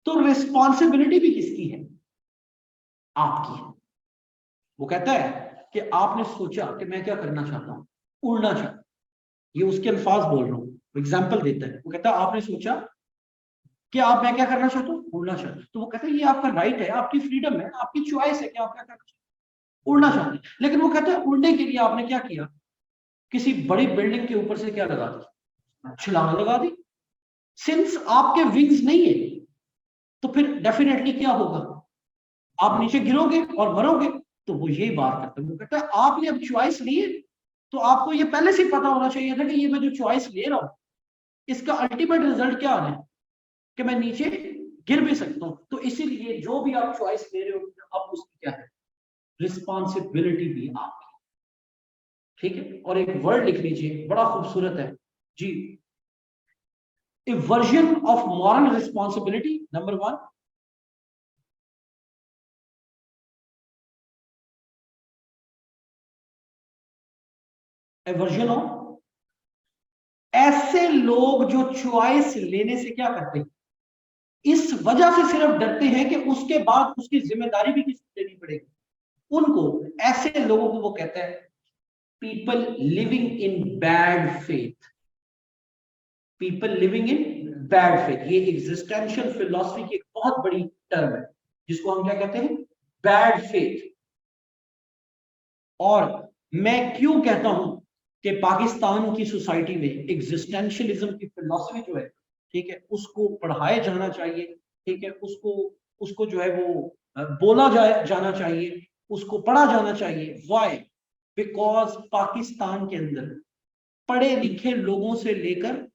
तो रिस्पॉन्सिबिलिटी भी किसकी है? आपकी है। वो कहता है कि आपने सोचा कि मैं क्या करना चाहता हूं? उड़ना चाहता हूं। ये उसके अल्फाज बोल रहा हूं, एग्जाम्पल देता है। वो कहता है आपने सोचा कि आप, मैं क्या करना चाहता हूँ? उड़ना चाहता हूँ। तो वो कहता है ये आपका राइट है, आपकी फ्रीडम है, आपकी चॉइस है कि आप क्या करना चाहते हैं, उड़ना चाहते हैं। लेकिन वो कहता है उड़ने के लिए आपने क्या किया? किसी बड़ी बिल्डिंग के ऊपर से क्या लगा दी? छलांग लगा दी। सिंस आपके विंग्स नहीं है तो फिर डेफिनेटली क्या होगा? आप नीचे गिरोगे और मरोगे। तो वो यही बात करता है। वो कहता है आपने अब चॉइस ली है तो आपको ये पहले से पता होना चाहिए था कि ये मैं जो चॉइस ले रहा हूं इसका अल्टीमेट रिजल्ट क्या आना है? कि मैं नीचे गिर भी सकता हूं। तो इसीलिए जो भी आप चॉइस ले रहे हो अब उसकी क्या है? रिस्पॉन्सिबिलिटी भी आपकी, ठीक है। और एक वर्ड लिख लीजिए, बड़ा खूबसूरत है जी, a version of moral responsibility. Number 1, a version of, ऐसे लोग जो चॉइस लेने से क्या करते हैं? इस वजह से सिर्फ डरते हैं कि उसके बाद उसकी जिम्मेदारी भी किसको लेनी पड़ेगी, उनको, ऐसे लोगों को वो कहता है people living in bad faith. People living in bad faith, ये एग्जिस्टेंशियल फिलॉसफी की एक बहुत बड़ी टर्म है जिसको हम क्या कहते हैं? Bad faith. और मैं क्यों कहता हूं कि पाकिस्तान की सोसाइटी में एग्जिस्टेंशियलिज्म की फिलॉसफी जो है, ठीक है, उसको पढ़ाया जाना चाहिए, ठीक है, उसको उसको जो है वो बोला जाना चाहिए, उसको पढ़ा जाना चाहिए। व्हाई? बिकॉज पाकिस्तान के अंदर पढ़े लिखे लोगों से लेकर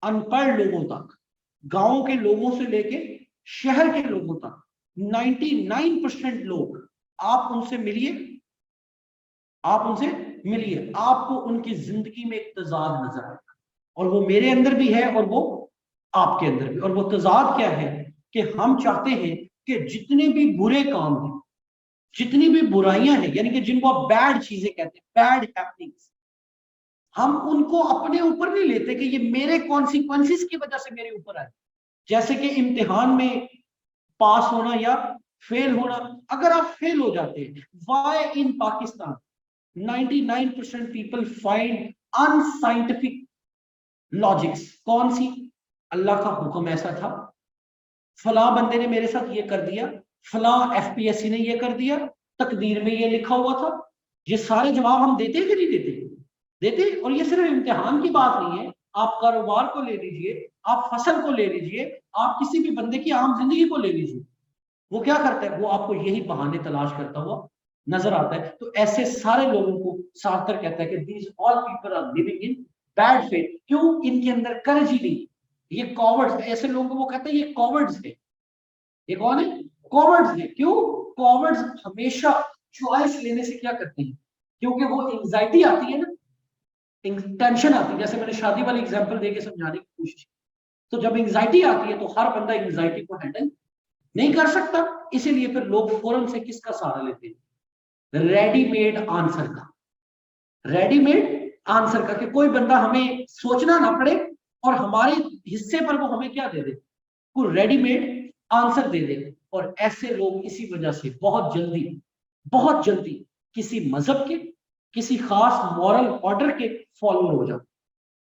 अनपढ़ लोगों तक, गांव के लोगों से लेकर शहर के लोगों तक, 99% लोग, आप उनसे मिलिए, आप उनसे मिलिए, आपको उनकी जिंदगी में एक तजाद नजर आएगा, और वो मेरे अंदर भी है और वो आपके अंदर भी। और वो तजाद क्या है कि हम चाहते हैं कि जितने भी बुरे काम हैं, जितनी भी बुराइयां हैं, यानी कि जिनको आप बैड चीजें कहते हैं, बैड हैपनिंग्स, हम उनको अपने ऊपर नहीं लेते कि ये मेरे कॉन्सिक्वेंसेस की वजह से मेरे ऊपर आए। जैसे कि इम्तिहान में पास होना या फेल होना, अगर आप फेल हो जाते हैं, why in Pakistan 99% people find unscientific logics. कौन सी? अल्लाह का हुक्म ऐसा था, फला बंदे ने मेरे साथ ये कर दिया, फला एफपीएससी ने ये कर दिया, तकदीर में ये लिखा हुआ था। ये सारे जवाब हम देते कि नहीं देते? देते। और ये सिर्फ इम्तिहान की बात नहीं है, आप कारोबार को ले लीजिए, आप फसल को ले लीजिए, आप किसी भी बंदे की आम जिंदगी को ले लीजिए, वो क्या करता है? वो आपको यही बहाने तलाश करता हुआ नजर आता है। तो ऐसे सारे लोगों को सार्थक कहता है कि these all people are living in bad faith. क्यों? इनके अंदर कर्ज ही नहीं। ये कॉवर्ड्स, ऐसे लोगों को वो कहते हैं ये कॉवर्ड्स है। ये कौन है? कॉवर्ड्स है। क्यों? कॉवर्ड्स हमेशा चॉइस लेने से क्या करते हैं? क्योंकि वो एंजाइटी आती है ना, टेंशन आती है। जैसे मैंने शादी वाली एग्जांपल देके समझाने की कोशिश की, तो जब एंजाइटी आती है तो हर बंदा एंजाइटी को हैंडल नहीं कर सकता, इसीलिए फिर लोग फौरन से किसका सहारा लेते हैं? रेडीमेड आंसर का। रेडीमेड आंसर का, कि कोई बंदा हमें सोचना ना पड़े और हमारे हिस्से पर वो हमें क्या दे दे? वो रेडीमेड आंसर दे दे। और ऐसे लोग इसी वजह से बहुत जल्दी किसी मजहब के, किसी खास मॉरल ऑर्डर के फॉलोअर हो जाते।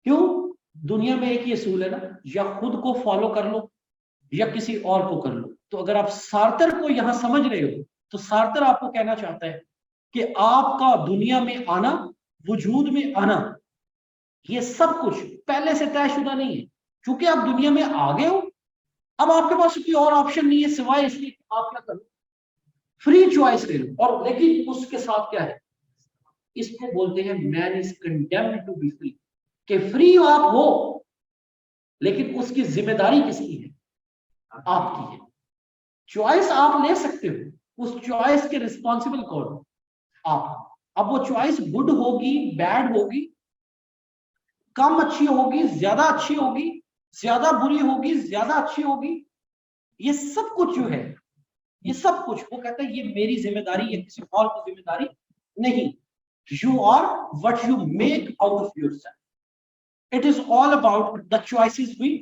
क्यों? दुनिया में एक ही असूल है ना, या खुद को फॉलो कर लो या किसी और को कर लो। तो अगर आप सार्थर को यहां समझ रहे हो, तो सार्थर आपको कहना चाहता है कि आपका दुनिया में आना, वजूद में आना, ये सब कुछ पहले से तयशुदा नहीं है। क्योंकि आप दुनिया में आ गए हो, अब आपके पास कोई और ऑप्शन नहीं है सिवाय इसलिए आप क्या करो? फ्री चॉइस ले लो। और लेकिन उसके साथ क्या है? इसको बोलते हैं man is condemned to be free, कि फ्री आप हो, लेकिन उसकी जिम्मेदारी किसकी है? आपकी है। चॉइस आप ले सकते हो, उस चॉइस के रिस्पॉन्सिबल कौन? आप। अब वो चॉइस गुड होगी, बैड होगी, कम अच्छी होगी, ज्यादा अच्छी होगी, ज्यादा बुरी होगी, ज्यादा अच्छी होगी, ये सब कुछ जो है, ये सब कुछ वो कहता है ये मेरी जिम्मेदारी है, किसी और की जिम्मेदारी नहीं। You are what you make out of yourself. It is all about the choices we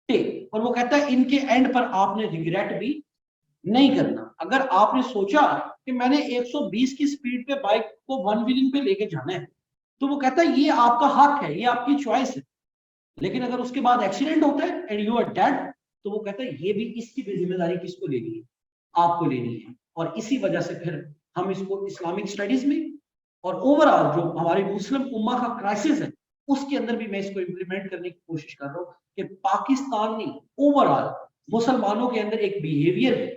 take. और वो कहता है इनके एंड पर आपने रिग्रेट भी नहीं करना। अगर आपने सोचा कि मैंने 120 की स्पीड पे बाइक को 1 व्हीलिंग पे लेके जाना है, तो वो कहता है ये आपका हक है, ये आपकी चॉइस है। लेकिन अगर उसके बाद एक्सीडेंट होता है एंड यू आर डेड, तो वो कहता है ये भी, इसकी भी जिम्मेदारी किसको लेनी है? आपको लेनी है। और इसी वजह से फिर हम इसको इस्लामिक स्टडीज में और ओवरऑल जो हमारी मुस्लिम उम्मा का क्राइसिस है, उसके अंदर भी मैं इसको इंप्लीमेंट करने की कोशिश कर रहा हूँ कि पाकिस्तानी ओवरऑल मुसलमानों के अंदर एक बिहेवियर है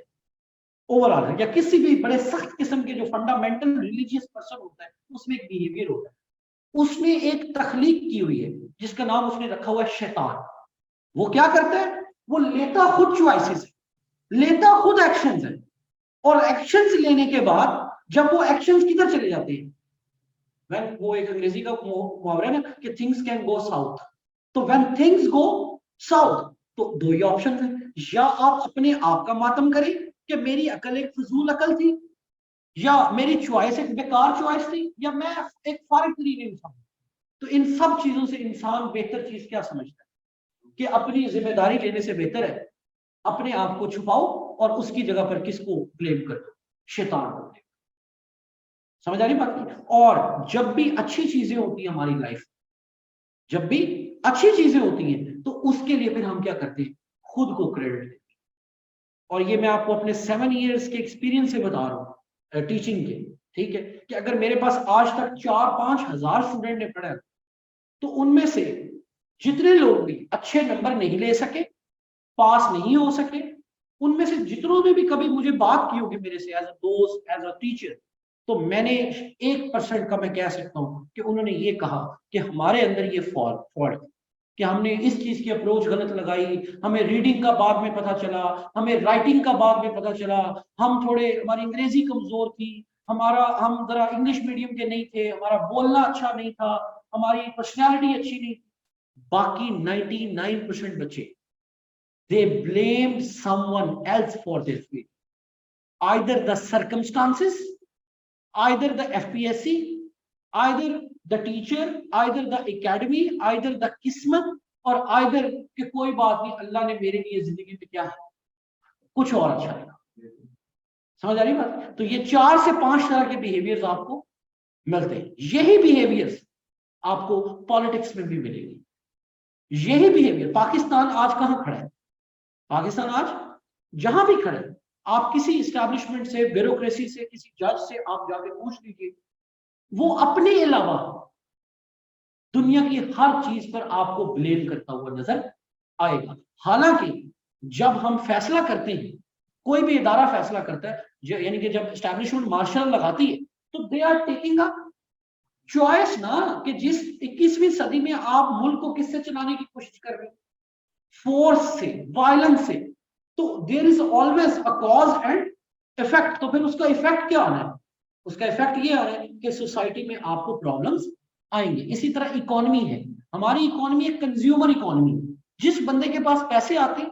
ओवरऑल, या किसी भी बड़े सख्त किस्म के जो फंडामेंटल रिलीजियस पर्सन होता है उसमें एक बिहेवियर होता है। उसने एक तखलीक की हुई है जिसका नाम उसने रखा हुआ है शैतान। वो क्या करता है? वो लेता खुद चॉइसेस है, लेता खुद एक्शंस है, और एक्शंस लेने के बाद जब वो एक्शंस किधर चले जाते हैं, व्हेन, वो एक अंग्रेजी का मुहावरा है ना कि थिंग्स कैन गो साउथ। तो व्हेन थिंग्स गो साउथ, तो दो ही ऑप्शन है, या आप अपने आप का मातम करें कि मेरी अकल एक फजूल अकल थी, या मेरी चॉइस एक बेकार चॉइस थी, या मैं एक फारिग तरीन इंसान। तो इन सब चीजों से इंसान बेहतर चीज क्या समझता है? कि अपनी जिम्मेदारी लेने से बेहतर है अपने आप को छुपाओ और उसकी जगह पर किसको ब्लेम कर दो? शैतान को। समझ आ रही बात की? और जब भी अच्छी चीजें होती है हमारी लाइफ, जब भी अच्छी चीजें होती हैं, तो उसके लिए फिर हम क्या करते हैं? खुद को क्रेडिट देते हैं। और ये मैं आपको अपने 7 इयर्स के एक्सपीरियंस से बता रहा हूँ टीचिंग के, ठीक है, कि अगर मेरे पास आज तक 4-5 हजार स्टूडेंट ने पढ़ा, तो उनमें से जितने लोग भी अच्छे नंबर नहीं ले सके, पास नहीं हो सके, उनमें से जितनों ने भी कभी मुझे बात की होगी मेरे से एज अ दोस्त, एज अ टीचर, तो मैंने 1% का मैं कह सकता हूं कि उन्होंने ये कहा कि हमारे अंदर ये फॉल्ट कि हमने इस चीज की अप्रोच गलत लगाई, हमें रीडिंग का बाद में पता चला, हमें राइटिंग का बाद में पता चला, हम थोड़े, हमारी अंग्रेजी कमजोर थी, हम जरा इंग्लिश मीडियम के नहीं थे, हमारा बोलना अच्छा नहीं था, हमारी पर्सनैलिटी अच्छी नहीं। बाकी 99% बच्चे they blame someone else for their failure, either the circumstances, either the FPSC, either the teacher, either the academy, either the किस्मत, और either कि कोई बात नहीं, अल्लाह ने मेरे लिए जिंदगी में क्या है कुछ और अच्छा है। समझ आ रही बात? तो ये 4 से 5 तरह के बिहेवियर्स आपको मिलते हैं। यही बिहेवियर्स आपको पॉलिटिक्स में भी मिलेंगे। यही बिहेवियर पाकिस्तान आज कहां खड़ा है? पाकिस्तान आज जहां भी खड़ा है, आप किसी एस्टैब्लिशमेंट से, ब्यूरोक्रेसी से, किसी जज से आप जाके पूछ लीजिए, वो अपने अलावा दुनिया की हर चीज पर आपको ब्लेम करता हुआ नजर आएगा। हालांकि जब हम फैसला करते हैं, कोई भी इदारा फैसला करता है, यानी कि जब एस्टैब्लिशमेंट मार्शल लगाती है, तो they are taking a choice ना, कि जिस 21वीं सदी में आप मुल्क को किससे चलाने की कोशिश कर रहे हैं, फोर्स से, वायलेंस से, तो there is always a cause and effect. तो फिर उसका इफेक्ट क्या आना है? उसका इफेक्ट ये आ रहा है कि सोसाइटी में आपको प्रॉब्लम्स आएंगे। इसी तरह इकोनॉमी है, हमारी इकोनॉमी एक कंज्यूमर इकोनॉमी है। जिस बंदे के पास पैसे आते हैं,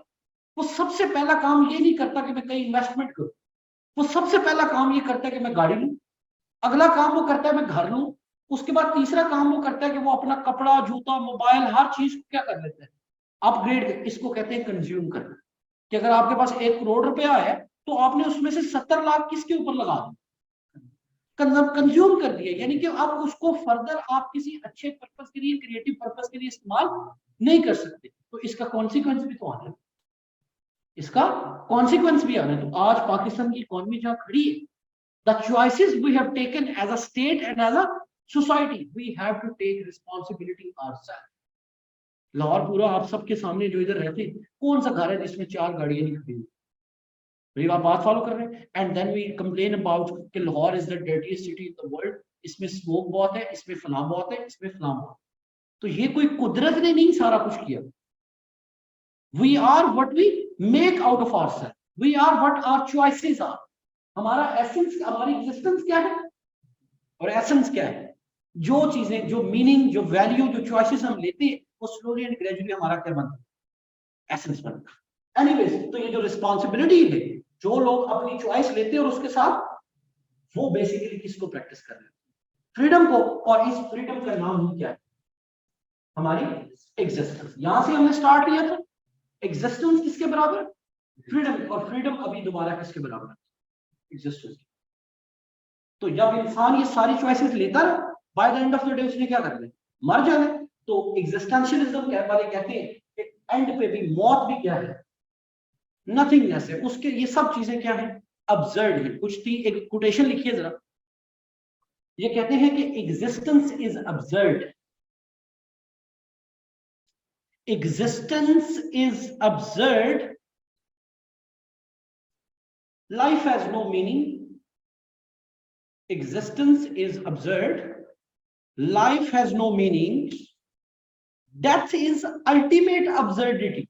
वो सबसे पहला काम ये नहीं करता कि मैं कहीं इन्वेस्टमेंट करूं, वो सबसे पहला काम ये करता है कि मैं गाड़ी लूं, अगला काम वो करता है मैं घर लूं, उसके बाद तीसरा काम वो करता है कि वो अपना कपड़ा, जूता, मोबाइल, हर चीज को क्या कर लेते हैं, अपग्रेड। इसको कहते हैं कंज्यूम करना। कि अगर आपके पास 1 करोड़ रुपया है, तो आपने उसमें से 70 लाख किसके ऊपर लगा दिया? कंज्यूम कर दिया। यानी कि अब उसको फर्दर आप किसी अच्छे पर्पस के लिए, क्रिएटिव पर्पस के लिए इस्तेमाल नहीं कर सकते। तो इसका कॉन्सिक्वेंस भी तो आना है, इसका कॉन्सिक्वेंस भी आना है। तो आज पाकिस्तान की इकोनॉमी जहां खड़ी है, the choices we have taken as a state and as a society, we have to take responsibility ourselves. Lahore पूरा आप सबके सामने जो इधर रहते, कौन सा घर है जिसमें 4 गाड़ियां नहीं खड़ी? मेरी आप बात फॉलो कर रहे हैं? And then we complain about कि Lahore is the dirtiest city in the world, इसमें स्मोक बहुत है, इसमें फलाम बहुत है, इसमें फलाम बहुत है। तो ये कोई कुदरत ने नहीं सारा कुछ किया। We are what we make out of ourselves, we are what our choices are. हमारा एसेंस, हमारी एग्जिस्टेंस क्या है और एसेंस क्या है? जो चीजें, जो मीनिंग, जो वैल्यू, जो चॉइसेस हम लेते हैं, वो स्लोली एंड ग्रेजुअली हमारा क्या बनता है? एसेंस बनता है। एनीवेज, तो ये जो रिस्पॉन्सिबिलिटी है, जो लोग अपनी चॉइस लेते हैं और उसके साथ वो बेसिकली किसको प्रैक्टिस कर रहे हैं? फ्रीडम को। और इस फ्रीडम का नाम ही क्या है? हमारी एग्जिस्टेंस। यहां से हमने स्टार्ट किया था, एग्जिस्टेंस किसके बराबर? फ्रीडम। और फ्रीडम अभी दोबारा किसके बराबर है? एग्जिस्टेंस। तो जब इंसान ये सारी चॉइसेस लेता है, by the end of the day उसने क्या करना है? मर जाना है। तो एग्जिस्टेंशियलिज्म वाले कहते हैं कि एंड पे भी मौत भी क्या है? नथिंगनेस है। उसके ये सब चीजें क्या है? अब्सर्ड है। कुछ थी, एक कोटेशन लिखिए जरा। ये कहते हैं कि existence is absurd, existence is absurd, life has no meaning, existence is absurd, life has no meaning, death is ultimate absurdity.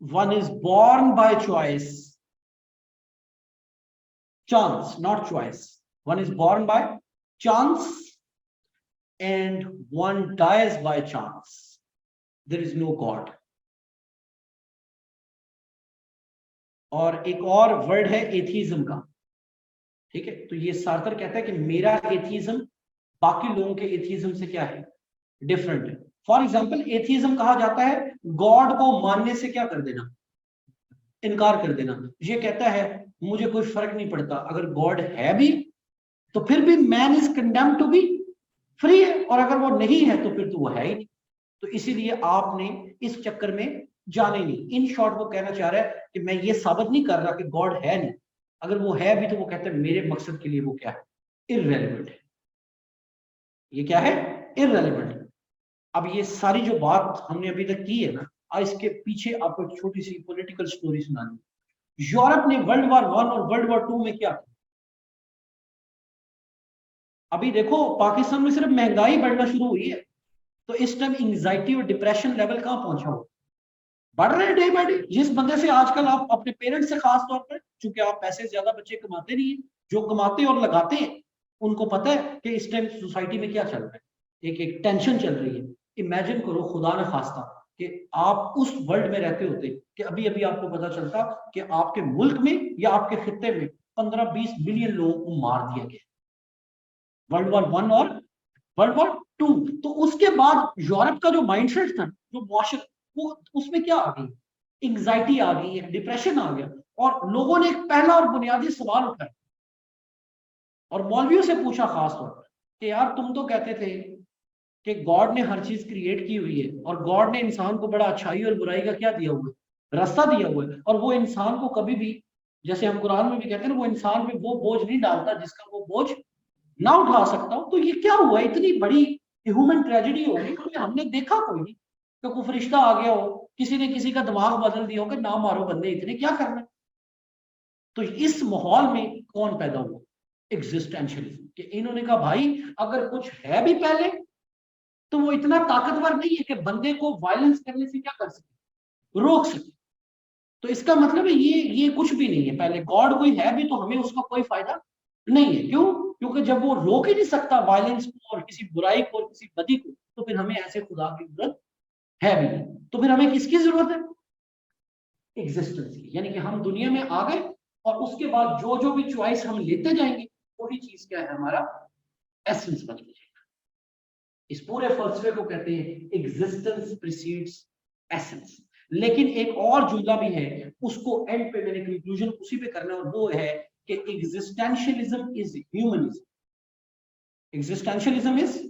One is born by choice, chance, not choice. One is born by chance and one dies by chance. There is no God. और एक और word है atheism का, ठीक है? तो ये Sartre कहता है कि मेरा एथीज्म बाकी लोगों के एथीज्म से क्या है? डिफरेंट है। फॉर एग्जाम्पल, एथीज्म कहा जाता है गॉड को मानने से क्या कर देना? इनकार कर देना। ये कहता है मुझे कोई फर्क नहीं पड़ता, अगर गॉड है भी तो फिर भी man is condemned to be free है, और अगर वो नहीं है तो फिर तो वो है ही नहीं। तो इसीलिए आपने इस चक्कर में जाने नहीं। इन शॉर्ट वो कहना चाह रहा है कि मैं ये साबित नहीं कर रहा कि गॉड है नहीं, अगर वो है भी तो वो कहते हैं मेरे मकसद के लिए वो क्या है? इररेलेवेंट है। ये क्या है? इररेलेवेंट। अब ये सारी जो बात हमने अभी तक की है ना, इसके पीछे आपको एक छोटी सी पॉलिटिकल स्टोरी सुनानी। यूरोप ने वर्ल्ड वॉर 1 और वर्ल्ड वॉर 2 में क्या किया? अभी देखो पाकिस्तान में सिर्फ महंगाई बढ़ना शुरू हुई है, तो इस टाइम एंजाइटी और डिप्रेशन लेवल कहां पहुंचा हो? बढ़ रहे हैं डे बाय डे। जिस बंदे से आजकल आप अपने पेरेंट्स से खास तौर पर, क्योंकि आप पैसे ज्यादा बच्चे कमाते नहीं है, जो कमाते और लगाते हैं उनको पता है कि इस टाइम सोसाइटी में क्या चल रहा है, एक एक टेंशन चल रही है। इमेजिन करो खुदा न खास्ता कि आप उस वर्ल्ड में रहते होते कि अभी अभी आपको पता चलता कि आपके मुल्क में या आपके खित्ते में 15-20 मिलियन लोगों को मार दिया गया, वर्ल्ड वॉर 1 और वर्ल्ड वॉर 2। तो उसके बाद यूरोप का जो माइंडसेट था, जो मुआशर, वो उसमें क्या आ गई, एंग्जाइटी आ गई, एक डिप्रेशन आ गया। और लोगों ने एक पहला और बुनियादी सवाल उठाया और मौलवियों से पूछा खास तौर पर कि यार तुम तो कहते थे कि गॉड ने हर चीज क्रिएट की हुई है और गॉड ने इंसान को बड़ा अच्छाई और बुराई का क्या दिया हुआ है, रास्ता दिया हुआ है, और वो इंसान को कभी भी, जैसे हम कुरान में भी कहते हैं ना, वो इंसान में वो बोझ नहीं डालता जिसका वो बोझ ना उठा सकता हूं। तो ये क्या हुआ, इतनी बड़ी ह्यूमन ट्रेजेडी हो गई, क्योंकि हमने देखा कोई नहीं कि कोई फरिश्ता आ गया हो, किसी ने किसी का दिमाग बदल दिया हो कि ना मारो बंदे, इतने क्या करना है। तो इस माहौल में कौन पैदा हुआ, एग्जिस्टेंशियलिज्म, कि इन्होंने कहा भाई अगर कुछ है भी पहले तो वो इतना ताकतवर नहीं है कि बंदे को वायलेंस करने से क्या कर सके, रोक सके। तो इसका मतलब है ये कुछ भी नहीं है, पहले गॉड कोई है भी तो हमें उसका कोई फायदा नहीं है। क्यों? क्योंकि जब वो रोक ही नहीं सकता वायलेंस को और किसी बुराई को और किसी बदी को, तो फिर हमें ऐसे खुदा की जरूरत है भी नहीं। तो फिर हमें किसकी जरूरत है, एग्जिस्टेंस की। यानी कि हम दुनिया में आ गए और उसके बाद जो जो भी चॉइस हम लेते जाएंगे वही चीज क्या है, हमारा एसेंस बन जाएगा। इस पूरे फलसफे को कहते हैं एग्जिस्टेंस प्रीसीड्स एसेंस। लेकिन एक और जुमला भी है, उसको एंड पे मैंने कंक्लूजन उसी पे करना है, और वो है कि existentialism is humanism. Existentialism is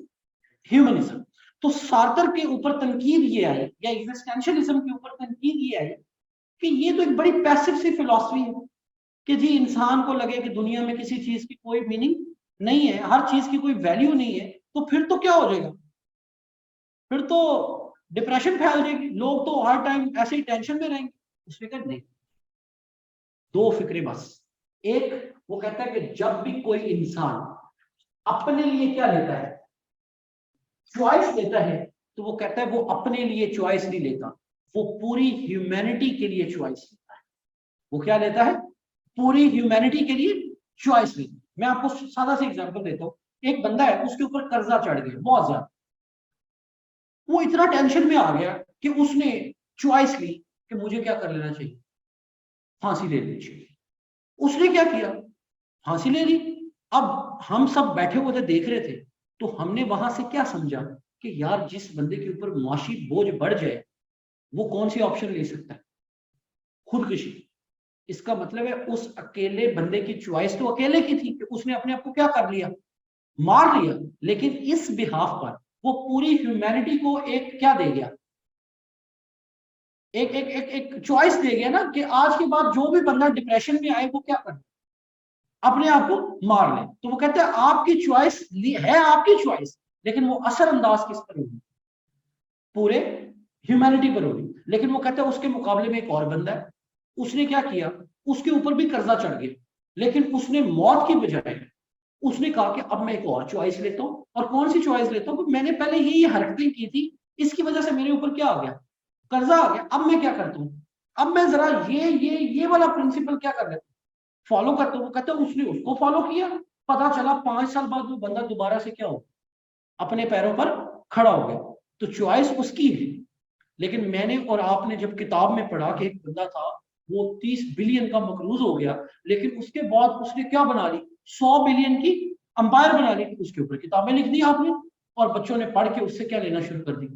humanism. तो सार्थर के ऊपर तनकीद ये आई, या एग्जिस्टेंशियलिज्म के ऊपर तनकीद ये आई कि ये तो एक बड़ी पैसिव सी फिलॉसफी है कि जी इंसान को लगे कि दुनिया में किसी चीज की कोई मीनिंग नहीं है, हर चीज की कोई वैल्यू नहीं है, तो फिर तो क्या हो जाएगा, फिर तो डिप्रेशन फैल जाएगी, लोग तो हर टाइम ऐसे ही टेंशन में रहेंगे। उसने कहा नहीं, दो फिक्रे बस। एक, वो कहता है कि जब भी कोई इंसान अपने लिए क्या लेता है, चॉइस लेता है, तो वो कहता है वो अपने लिए चॉइस नहीं लेता, वो पूरी ह्यूमैनिटी के लिए चॉइस लेता है। वो क्या लेता है, पूरी ह्यूमैनिटी के लिए चॉइस लेता है। मैं आपको सादा सा एग्जांपल देता हूं। एक बंदा है, उसके ऊपर कर्जा चढ़ गया बहुत ज्यादा, वो इतना टेंशन में आ गया कि उसने चॉइस ली कि मुझे क्या कर लेना चाहिए, फांसी ले लेनी चाहिए। उसने क्या किया, फांसी ले ली। अब हम सब बैठे हुए थे देख रहे थे, तो हमने वहां से क्या समझा कि यार जिस बंदे के ऊपर मुआशी बोझ बढ़ जाए वो कौन सी ऑप्शन ले सकता है, खुदकुशी। इसका मतलब है उस अकेले बंदे की चॉइस तो अकेले की थी कि उसने अपने आप को क्या कर लिया, मार लिया। लेकिन इस बिहाफ पर वो पूरी ह्यूमैनिटी को एक क्या दे गया, एक एक एक एक चॉइस दे गया ना, कि आज के बाद जो भी बंदा डिप्रेशन में आए वो क्या करे, अपने आप को मार ले। तो वो कहते हैं आपकी चॉइस है, आपकी चॉइस, लेकिन वो असर अंदाज किस पर होगी, पूरे ह्यूमैनिटी पर होगी। लेकिन वो कहते हैं उसके मुकाबले में एक और बंदा है, उसने क्या किया, उसके ऊपर भी कर्जा चढ़ गया, लेकिन उसने मौत की बजाय उसने कहा कि अब मैं एक और चॉइस लेता हूँ। और कौन सी चॉइस लेता हूँ, मैंने पहले ये हरकतें की थी, इसकी वजह से मेरे ऊपर क्या आ गया, कर्जा आ गया। अब मैं क्या करता हूँ, अब मैं जरा ये वाला प्रिंसिपल क्या कर लेता हूँ, फॉलो करता हूँ। वो कहता है उसने उसको फॉलो किया, पता चला 5 साल बाद वो बंदा दोबारा से क्या हो, अपने पैरों पर खड़ा हो गया। तो चॉइस उसकी है। लेकिन मैंने और आपने जब किताब में पढ़ा कि एक बंदा था, वो 30 बिलियन का मकरूज हो गया, लेकिन उसके बाद उसने क्या बना ली, 100 बिलियन की अंपायर बना ली। उसके ऊपर किताबें लिख दी आपने, और बच्चों ने पढ़ के उससे क्या लेना शुरू कर दी,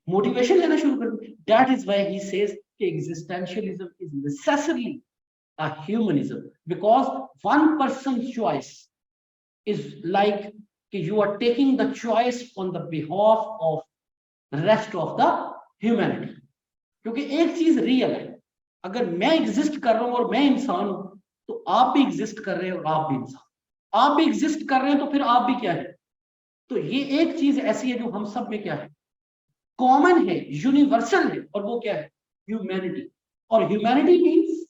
मोटिवेशन लेना शुरू कर दी। That is why he says कि existentialism is necessarily a humanism, because one person's choice is like you are taking the choice on the behalf of rest of the humanity। क्योंकि एक चीज रियल है, अगर मैं एग्जिस्ट कर रहा हूं और मैं इंसान हूं, तो आप भी एग्जिस्ट कर रहे हैं और आप भी इंसान, आप भी एग्जिस्ट कर रहे हैं तो फिर आप भी क्या है। तो ये एक चीज ऐसी है जो हम सब में क्या है, कॉमन है, यूनिवर्सल है, और वो क्या है, ह्यूमैनिटी। और humanity means,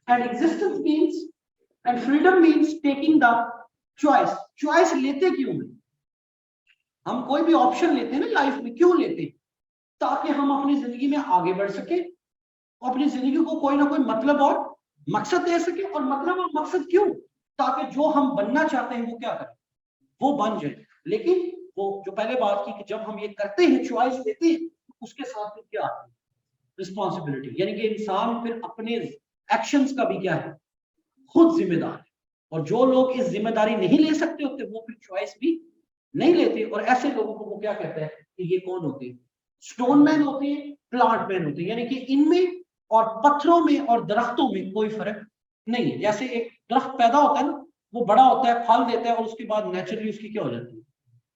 and existence means, and freedom means taking the choice। choice लेते क्यों हैं, हम कोई भी ऑप्शन लेते हैं ना लाइफ में, क्यों लेते हैं, ताकि हम अपनी जिंदगी में आगे बढ़ सके, अपनी जिंदगी को कोई ना कोई मतलब और मकसद दे सके। और मतलब और मकसद क्यों? ताकि जो हम बनना चाहते हैं वो क्या करें, वो बन जाए। लेकिन वो जो पहले बात की कि जब हम ये करते हैं, चॉइस देते हैं, उसके साथ फिर क्या आती है, रिस्पॉन्सिबिलिटी। यानी कि इंसान फिर अपने एक्शंस का भी क्या है, खुद जिम्मेदार है। और जो लोग इस जिम्मेदारी नहीं ले सकते होते वो फिर चॉइस भी नहीं लेते। और ऐसे लोगों को वो क्या कहते हैं कि ये कौन होते हैं, स्टोन मैन होते हैं, प्लांट मैन होते हैं। यानी कि इनमें और पत्थरों में और दरख्तों में कोई फर्क नहीं है। जैसे एक दरख्त पैदा होता है ना, वो बड़ा होता है, फल देता है, और उसके बाद नेचुरली उसकी क्या हो जाती है,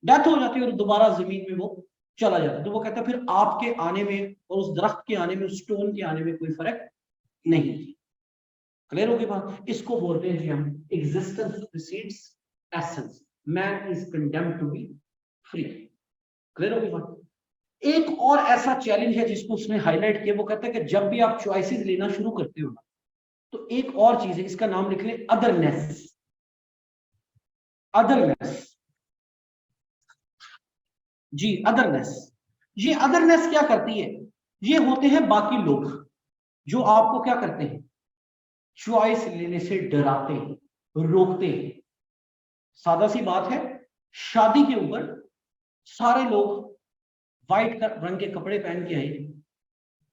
डेथ हो जाती है, और दोबारा जमीन में वो चला जाता है। तो वो कहता है फिर आपके आने में और उस दरख्त के आने में, उस स्टोन के आने में कोई फर्क नहीं। क्लियर होगी बात? इसको बोलते हैं जी हम existence precedes essence, man is condemned to be free. Clear होगी बात? एक और ऐसा चैलेंज है जिसको उसने हाईलाइट किया, वो कहता है कि जब भी आप चॉइसेस लेना शुरू करते हो ना, तो एक और चीज है, इसका नाम लिख लें, अदरनेस। अदरनेस, जी अदरनेस। ये अदरनेस क्या करती है? ये होते हैं बाकी लोग जो आपको क्या करते हैं, चॉइस लेने से डराते हैं, रोकते हैं। सादा सी बात है, शादी के ऊपर सारे लोग व्हाइट रंग के कपड़े पहन के आए,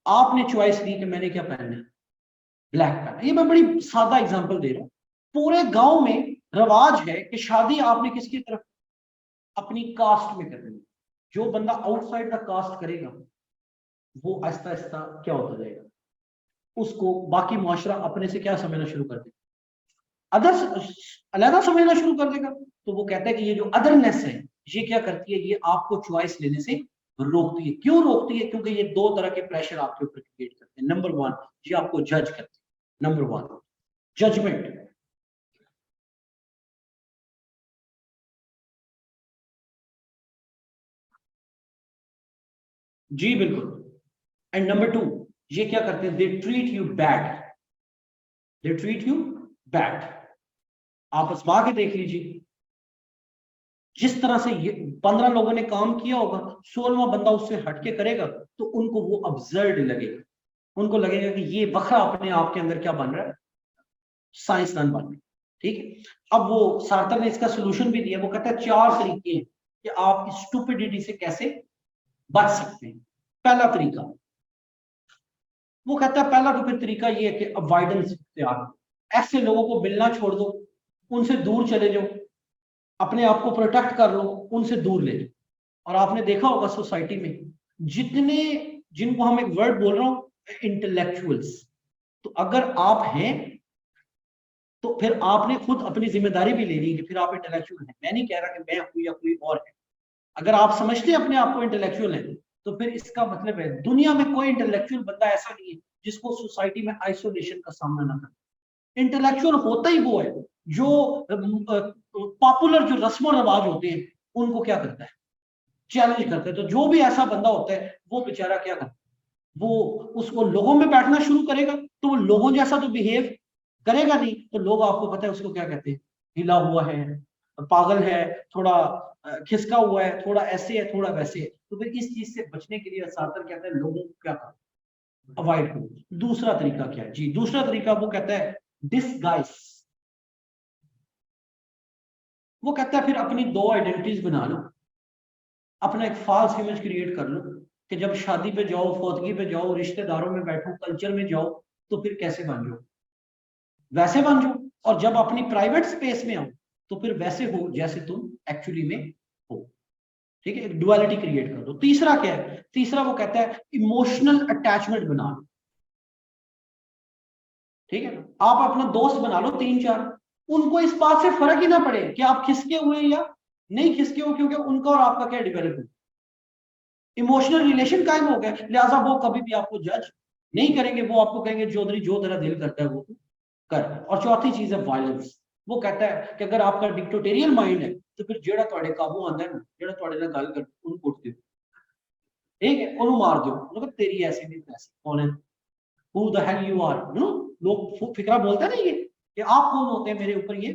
आपने चॉइस दी कि मैंने क्या पहनना है, ब्लैक पहनना। ये मैं बड़ी सादा एग्जांपल दे रहा हूं। पूरे गांव में रवाज है कि शादी आपने किसकी तरफ, अपनी कास्ट में करनी है। जो बंदा आउटसाइड द कास्ट करेगा वो आहिस्ता आहिस्ता क्या होता जाएगा, उसको बाकी मुआशरा अपने से क्या समझना शुरू कर देगा, अदर अलहदा समझना शुरू कर देगा। तो वो कहता है कि ये जो अदरनेस है, ये क्या करती है, ये आपको चॉइस लेने से रोकती है। क्यों रोकती है? क्योंकि ये दो तरह के प्रेशर आपके ऊपर क्रिएट करते हैं। नंबर वन, ये आपको जज करते हैं। Number one, judgement. जी बिल्कुल। एंड नंबर टू, ये क्या करते हैं, they treat you bad. They treat you bad. आप आजमा के देख लीजिए, जिस तरह से ये 15 लोगों ने काम किया होगा, 16वां बंदा उससे हटके करेगा तो उनको वो अब्सर्ड लगेगा। उनको लगेगा कि ये बखरा अपने आप के अंदर क्या बन रहा है, साइंसदान बन रहा है। ठीक है। अब वो सार्थक ने इसका सोल्यूशन भी दिया। वो कहता है 4 तरीके हैं कि आप स्टूपिडिटी से कैसे बच सकते हैं। पहला तरीका, वो कहता है पहला तो फिर तरीका ये है कि अवॉइडेंस इख्तियार करो। ऐसे लोगों को मिलना छोड़ दो, उनसे दूर चले जाओ, अपने आप को प्रोटेक्ट कर लो, उनसे दूर ले जाओ। और आपने देखा होगा सोसाइटी में जितने, जिनको हम एक वर्ड बोल रहा हूं, इंटेलेक्चुअल्स, तो अगर आप हैं तो फिर आपने खुद अपनी जिम्मेदारी भी लेनी है कि फिर आप इंटेलेक्चुअल हैं। मैं नहीं कह रहा कि मैं हूं या कोई और है। अगर आप समझते हैं अपने आप को इंटेलेक्चुअल है, तो फिर इसका मतलब है दुनिया में कोई इंटेलेक्चुअल बंदा ऐसा नहीं है जिसको सोसाइटी में आइसोलेशन का सामना ना करे। इंटेलेक्चुअल होता ही वो है जो पॉपुलर जो रस्म रिवाज होते हैं उनको क्या करता है, चैलेंज करता है। तो जो भी ऐसा बंदा होता है वो बेचारा क्या करता है, वो उसको लोगों में बैठना शुरू करेगा तो वो लोगों जैसा तो बिहेव करेगा नहीं। तो लोग, आपको पता है उसको क्या कहते हैं, हिला हुआ है, पागल है, थोड़ा खिसका हुआ है, थोड़ा ऐसे है, थोड़ा वैसे है। तो फिर इस चीज से बचने के लिए सार्थक कहता है लोगों को क्या करो, अवॉइड करो। दूसरा तरीका क्या है जी? दूसरा तरीका वो कहता है डिसगाइस। वो कहता है फिर अपनी 2 आइडेंटिटीज बना लो, अपना एक फॉल्स इमेज क्रिएट कर लो कि जब शादी पे जाओ, फौतगी पे जाओ, रिश्तेदारों में बैठो, कल्चर में जाओ, तो फिर कैसे बन जाओ, वैसे बन जाओ। और जब अपनी प्राइवेट स्पेस में आओ तो फिर वैसे हो जैसे तुम एक्चुअली में हो। ठीक है, एक डुअलिटी क्रिएट कर दो। तीसरा क्या है? तीसरा वो कहता है इमोशनल अटैचमेंट बना लो। ठीक है, आप अपना दोस्त बना लो 3-4, उनको इस बात से फर्क ही ना पड़े कि आप खिसके हुए या नहीं खिसके हो, क्योंकि उनका और आपका क्या डेवलप हो, इमोशनल रिलेशन कायम हो गया। लिहाजा वो कभी भी आपको जज नहीं करेंगे, वो आपको कहेंगे चौधरी जो तेरा दिल करता है वो कर। और चौथी चीज है वायलेंस। वो कहता है कि अगर आपका डिक्टेटोरियल माइंड है तो फिर जेड़ा ਤੁਹਾਡੇ काबू आंदा है, जेड़ा ਤੁਹਾਡੇ ਨਾਲ ਗੱਲ कर ਉਹਨੂੰ ਕੁੱਟ ਦਿਓ। ठीक है, ਉਹਨੂੰ मार दो, मतलब तेरी ऐसी नहीं तैसी, कौन है, who the hell you are, you know। लोग फिक्रा बोलते हैं ना ये कि आप कौन होते हैं मेरे ऊपर ये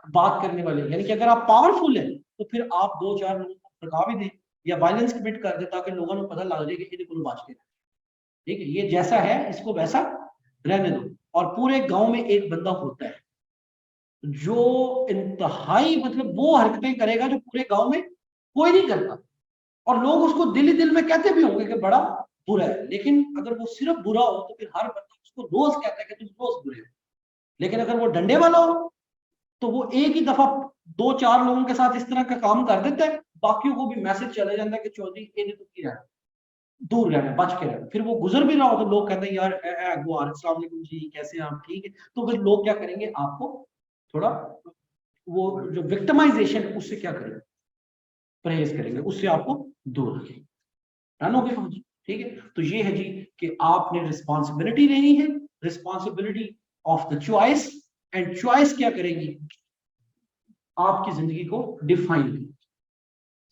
बात करने वाले। यानी कि अगर आप पावरफुल हैं तो फिर आप 2-4 लोगों को भड़का भी दें, या वायलेंस कमिट कर दे ताकि लोगों को पता लग जाए कि ये को बच के, ठीक है, ये जैसा है इसको वैसा रहने दो। और पूरे गांव में एक बंदा होता है जो इंतहाई मतलब वो हरकतें करेगा जो पूरे गांव में कोई नहीं करता, और लोग उसको दिल ही दिल में कहते भी होंगे कि बड़ा बुरा है, लेकिन अगर वो सिर्फ बुरा हो तो फिर हर बंदा उसको रोज कहता है कि तुम रोज बुरे हो। लेकिन अगर वो डंडे वाला हो तो वो एक ही दफा 2-4 लोगों के साथ इस तरह का काम कर देता है, बाकियों को भी मैसेज चले जाता है कि चौधरी ये तो की रहना, दूर रहना, बच के रहना। फिर वो गुजर भी रहा हो तो लोग कहते हैं यार अस्सलाम वालेकुम जी, कैसे हैं आप, ठीक है। तो फिर लोग क्या करेंगे, आपको थोड़ा वो जो विक्टिमाइजेशन उससे क्या करेंगे, परहेज करेंगे, उससे आपको दूर रखेंगे। डन हो गया जी, ठीक है। तो ये है जी कि आपने रिस्पॉन्सिबिलिटी लेनी है, responsibility of the choice, and choice क्या करेगी, आपकी जिंदगी को डिफाइन करेगी।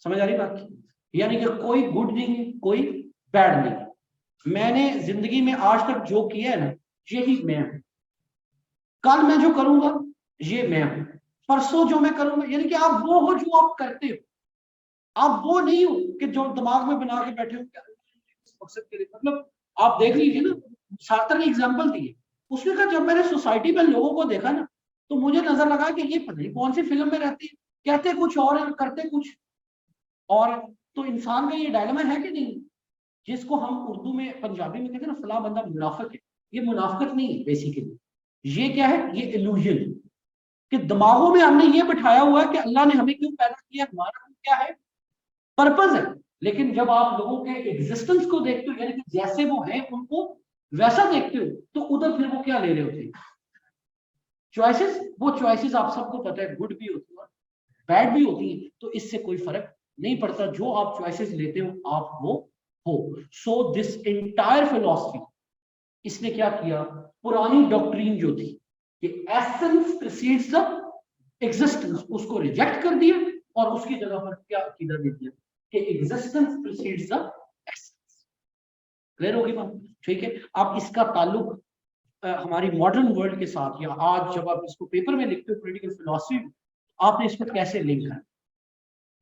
समझ आ रही बात की? यानी कि कोई गुड नहीं है, कोई बैड नहीं। मैंने जिंदगी में आज तक जो किया है ना, यही मैं हूं। कल मैं जो करूंगा ये मैं हूं, परसों जो मैं करूंगा, यानी कि आप वो हो जो आप करते हो, आप वो नहीं हो कि जो दिमाग में बना के बैठे हो मकसद के लिए। मतलब आप देख लीजिए ना, सार्थक ने एग्जांपल दी है, उसने कहा जब मैंने सोसाइटी में लोगों को देखा ना तो मुझे नजर लगा कि ये पता नहीं कौन सी फिल्म में रहती है, कहते कुछ और है करते कुछ और। तो इंसान का ये डायलेमा है कि नहीं, जिसको हम उर्दू में पंजाबी में कहते हैं ना फला बंदा मुनाफिक है, ये मुनाफिकत नहीं है बेसिकली, ये क्या है, ये इल्यूजन कि दिमागों में हमने ये बिठाया हुआ है कि अल्लाह ने हमें क्यों पैदा किया, हमारा क्या है, पर्पज है। लेकिन जब आप लोगों के एग्जिस्टेंस को देखते हो, यानी कि जैसे वो हैं उनको वैसा देखते हो, तो उधर फिर वो क्या ले रहे होते हैं, चॉइसेस। वो चॉइसेस आप सबको पता है गुड भी होती है बैड भी होती है, तो इससे कोई फर्क नहीं पड़ता, जो आप चॉइसेस लेते हो आप वो हो। सो दिस एंटायर फिलॉसफी, इसने क्या किया, पुरानी डॉक्ट्रीन जो थी कि एसेंस प्रीसीड्स द एग्जिस्टेंस, उसको रिजेक्ट कर दिया और उसकी जगह पर क्या अकीदा दे दिया कि existence precedes the essence. Clear होगी बात, ठीक है। अब इसका ताल्लुक हमारी मॉडर्न वर्ल्ड के साथ, या आज जब आप इसको पेपर में लिखते हो पॉलिटिकल फिलॉसफी, आपने इसको कैसे लिंक करना,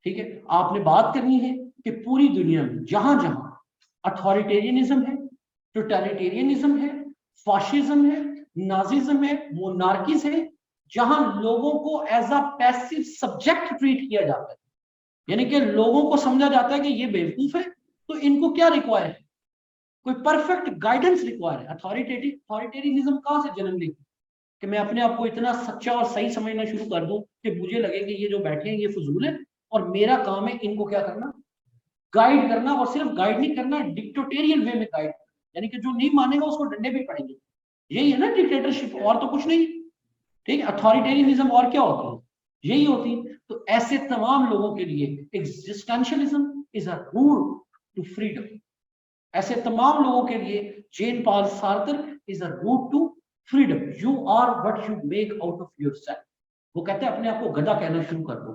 ठीक है। आपने बात करनी है कि पूरी दुनिया में जहां जहां अथॉरिटेरियनिज्म है, टोटलिटेरियनिज्म है, फाशिज्म है, नाजिज्म है, मोनार्कीज है, जहां लोगों को as a passive subject treat किया जाता है, यानी कि लोगों को समझा जाता है कि ये बेवकूफ है, तो इनको क्या रिक्वायर है, कोई परफेक्ट गाइडेंस रिक्वायर है। अथॉरिटेरियनिज्म कहां से जन्म लेगी कि मैं अपने आप को इतना सच्चा और सही समझना शुरू कर दूं कि मुझे लगे कि ये जो बैठे हैं ये फजूल है, और मेरा काम है इनको क्या करना, गाइड करना, और सिर्फ गाइड नहीं करना, डिक्टेटोरियल वे में गाइड, यानी कि जो नहीं मानेगा उसको डंडे भी पड़ेंगे। यही है ना डिक्टेटरशिप, और तो कुछ नहीं, ठीक है। अथॉरिटेरियनिज्म और क्या होती है, यही होती है। तो ऐसे तमाम लोगों के लिए existentialism is a route to freedom, ऐसे तमाम लोगों के लिए Jean Paul Sartre is a route to freedom. You are what you make out of yourself. वो कहते हैं अपने आप को गधा कहना शुरू कर दो,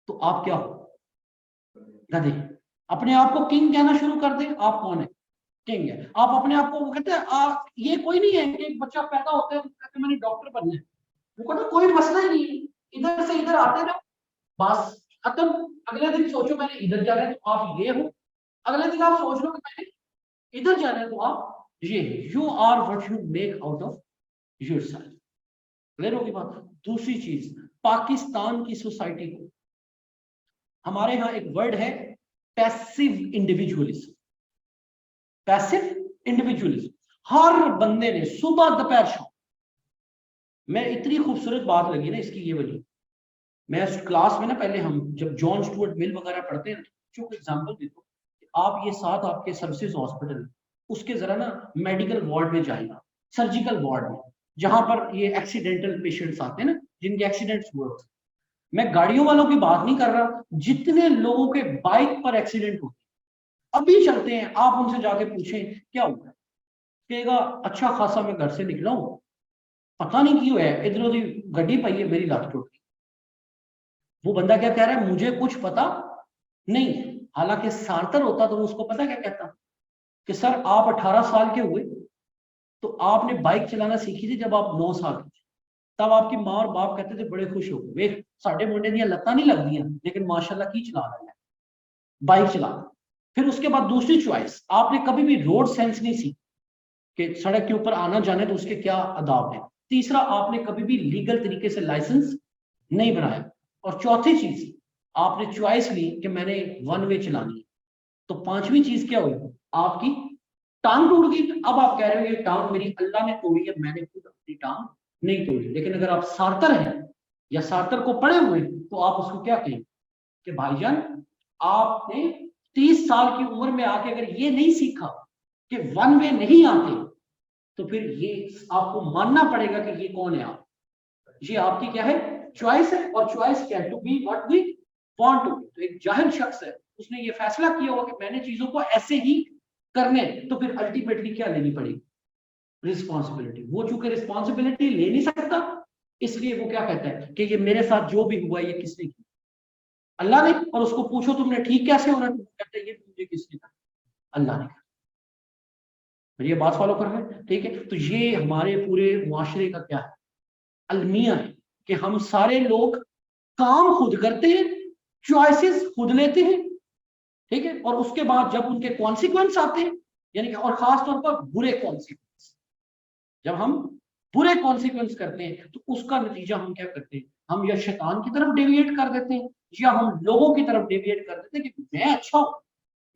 तो आप क्या हो, गधे। अपने आप को किंग कहना शुरू कर दे, आप कौन है, किंग है। आप अपने आप को, वो कहते हैं ये कोई नहीं है कि एक बच्चा पैदा होता है तो कहते मैंने डॉक्टर बनना है, वो कहता कोई मसला ही नहीं है, इधर से इधर आते रहो, बस खत्म। अगले दिन सोचो मैंने इधर जाना है तो आप ये हो, अगले दिन आप सोच लो कि मैंने इधर जाना है तो आप ये, you are what you make out of yourself. Clear होगी बात। दूसरी चीज, पाकिस्तान की सोसाइटी को, हमारे यहाँ एक वर्ड है पैसिव इंडिविजुअलिज्म। पैसिव इंडिविजुअलिज्म, हर बंदे ने सुबह दोपहर शाम, मैं इतनी खूबसूरत बात लगी ना इसकी ये वाली, मैं क्लास में ना पहले हम जब जॉन स्टुअर्ट मिल वगैरह पढ़ते हैं बच्चों को एग्जांपल देता हूँ, आप ये साथ आपके सर्विसेज हॉस्पिटल, उसके जरा ना मेडिकल वार्ड में जाएगा, सर्जिकल वार्ड में, जहां पर ये एक्सीडेंटल पेशेंट्स आते हैं ना, जिनके एक्सीडेंट्स हुए होते हैं। मैं गाड़ियों वालों की बात नहीं कर रहा, जितने लोगों के बाइक पर एक्सीडेंट होते अभी चलते हैं, आप उनसे जाके पूछें क्या हुआ, कहेगा अच्छा खासा मैं घर से निकला हूं, पता नहीं क्यों है इधर उधर गड्डी पाई है मेरी लात टूट गई। वो बंदा क्या कह रहा है, मुझे कुछ पता नहीं। हालांकि सार्थर होता तो उसको पता क्या कहता कि सर आप 18 साल के हुए तो आपने बाइक चलाना सीखी थी जब आप 9 साल के थे, तब आपकी माँ और बाप कहते थे बड़े खुश हो गए, साडे मुंडे दी लत्तां नहीं लगदियां लेकिन माशाल्लाह की चला रहा है। बाइक चलाना। फिर उसके बाद दूसरी चॉइस, आपने कभी भी रोड सेंस नहीं सीखी कि सड़क के ऊपर आना जाने तो उसके क्या आदाब है। तीसरा, आपने कभी भी लीगल तरीके से लाइसेंस नहीं बनाया। और चौथी चीज, आपने चॉइस ली कि मैंने वन वे चलानी है। तो पांचवी चीज क्या हुई, आपकी टांग टूट गई। अब आप कह रहे हो ये टांग मेरी अल्लाह ने तोड़ी है, मैंने खुद अपनी टांग नहीं तोड़ी। लेकिन अगर आप सार्तर हैं या सार्तर को पढ़े हुए तो आप उसको क्या कहेंगे कि भाईजान आपने 30 साल की उम्र में आके अगर ये नहीं सीखा कि वन वे नहीं आते, तो फिर ये आपको मानना पड़ेगा कि ये कौन है आप, ये आपकी क्या है, चॉइस है। और चॉइस क्या है, to be what we want to be. तो एक जाहिर शख्स है, उसने ये फैसला किया होगा कि मैंने चीजों को ऐसे ही करने, तो फिर अल्टीमेटली क्या लेनी पड़ेगी, रिस्पॉन्सिबिलिटी। वो चूंकि रिस्पॉन्सिबिलिटी ले नहीं सकता, इसलिए वो क्या कहता है कि ये मेरे साथ जो भी हुआ ये किसने किया, अल्लाह ने। और उसको पूछो तुमने ठीक कैसे होना, तो कहते हैं ये मुझे किसने कहा, अल्लाह ने। ये बात फॉलो कर रहे हैं, ठीक है। तो ये हमारे पूरे मुआशरे का क्या है, अलमिया है कि हम सारे लोग काम खुद करते हैं, चॉइसेस खुद लेते हैं, ठीक है। और उसके बाद जब उनके कॉन्सिक्वेंस आते हैं, यानी कि और खास तौर पर बुरे कॉन्सिक्वेंस, जब हम बुरे कॉन्सिक्वेंस करते हैं तो उसका नतीजा हम क्या करते हैं, हम या शैतान की तरफ डेविएट कर देते हैं, या हम लोगों की तरफ डेविएट कर देते हैं कि मैं अच्छा हूं,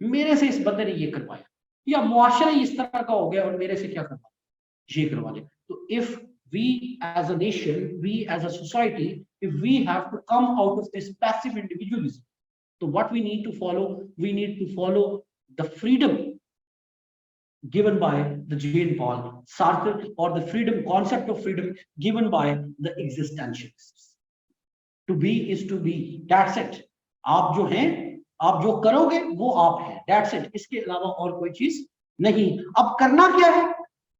मेरे से इस बंदे ने ये करवाया, या मुआशरा इस तरह का हो गया और मेरे से क्या करवाया, ये करवा ले। तो if we as a nation, we as a society, if we have to come out of this passive individualism, so what we need to follow, we need to follow the freedom given by the Jean Paul Sartre, or the freedom concept of freedom given by the existentialists. To be is to be, that's it. आप जो हैं, आप जो करोगे वो आप हैं, that's it. इसके अलावा और कोई चीज नहीं। अब करना क्या है,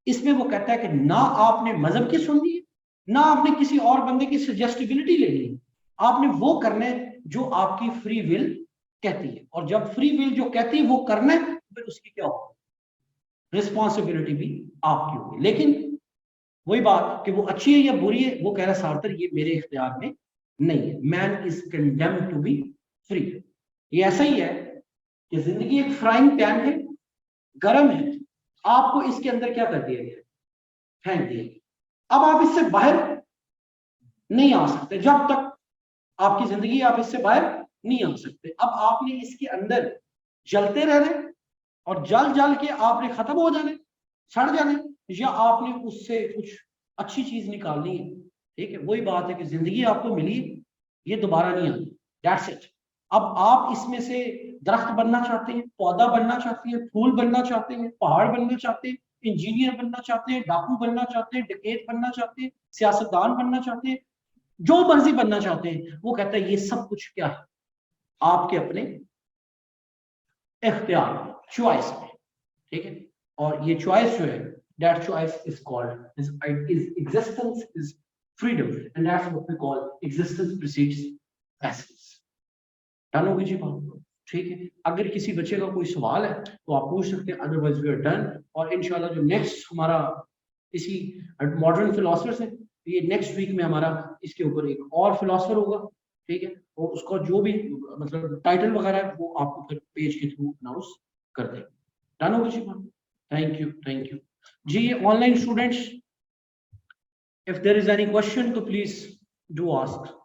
इसमें वो कहता है कि ना आपने मजहब की सुननी है, ना आपने किसी और बंदे की सजेस्टिबिलिटी लेनी है, आपने वो करना है जो आपकी फ्री विल कहती है। और जब फ्री विल जो कहती है वो करना है, फिर उसकी क्या होगी, रिस्पॉन्सिबिलिटी भी आपकी होगी। लेकिन वही बात कि वो अच्छी है या बुरी है, वो कह रहा है सार्थर ये मेरे इख्तियार में नहीं है। Man is condemned to be free. ये ऐसा ही है कि जिंदगी एक फ्राइंग पैन है, गर्म है, आपको इसके अंदर क्या कर दिया गया, फेंक दिया गया। अब आप इससे बाहर नहीं आ सकते, जब तक आपकी जिंदगी आप इससे बाहर नहीं आ सकते। अब आपने इसके अंदर जलते रहना, और जल जल के आपने खत्म हो जाने, सड़ जाने, या आपने उससे कुछ अच्छी चीज निकालनी है, ठीक है। वही बात है कि जिंदगी आपको मिली, ये दोबारा नहीं आनी, दैट्स इट। अब आप इसमें से दरख्त बनना चाहते हैं, पौधा बनना चाहते हैं, फूल बनना चाहते हैं, पहाड़ बनना चाहते हैं, इंजीनियर बनना चाहते हैं, डाकू बनना चाहते हैं, डकैत बनना चाहते हैं, सियासतदान बनना चाहते हैं, जो मर्जी बनना चाहते हैं, वो कहता है ये सब कुछ क्या है, आपके अपने इख्तियार में, चॉइस में, ठीक है। और ये चॉइस जो है, that choice is called is existence is freedom, and that's what we call existence precedes essence. Done होगी जी बात, ठीक है। अगर किसी बच्चे का कोई सवाल है तो आप पूछ सकते हैं, अदरवाइज वी आर डन। और इंशाल्लाह जो नेक्स्ट हमारा इसी मॉडर्न फिलोसफर्स है, ये नेक्स्ट वीक में हमारा इसके ऊपर एक और फिलोसफर होगा, ठीक है। और उसका जो भी मतलब टाइटल वगैरह है वो आपको फिर पेज के थ्रू अनाउंस कर देंगे। डन होगी जी बात, थैंक यू, थैंक यू जी। Online students, if there is any question तो प्लीज डू आस्क।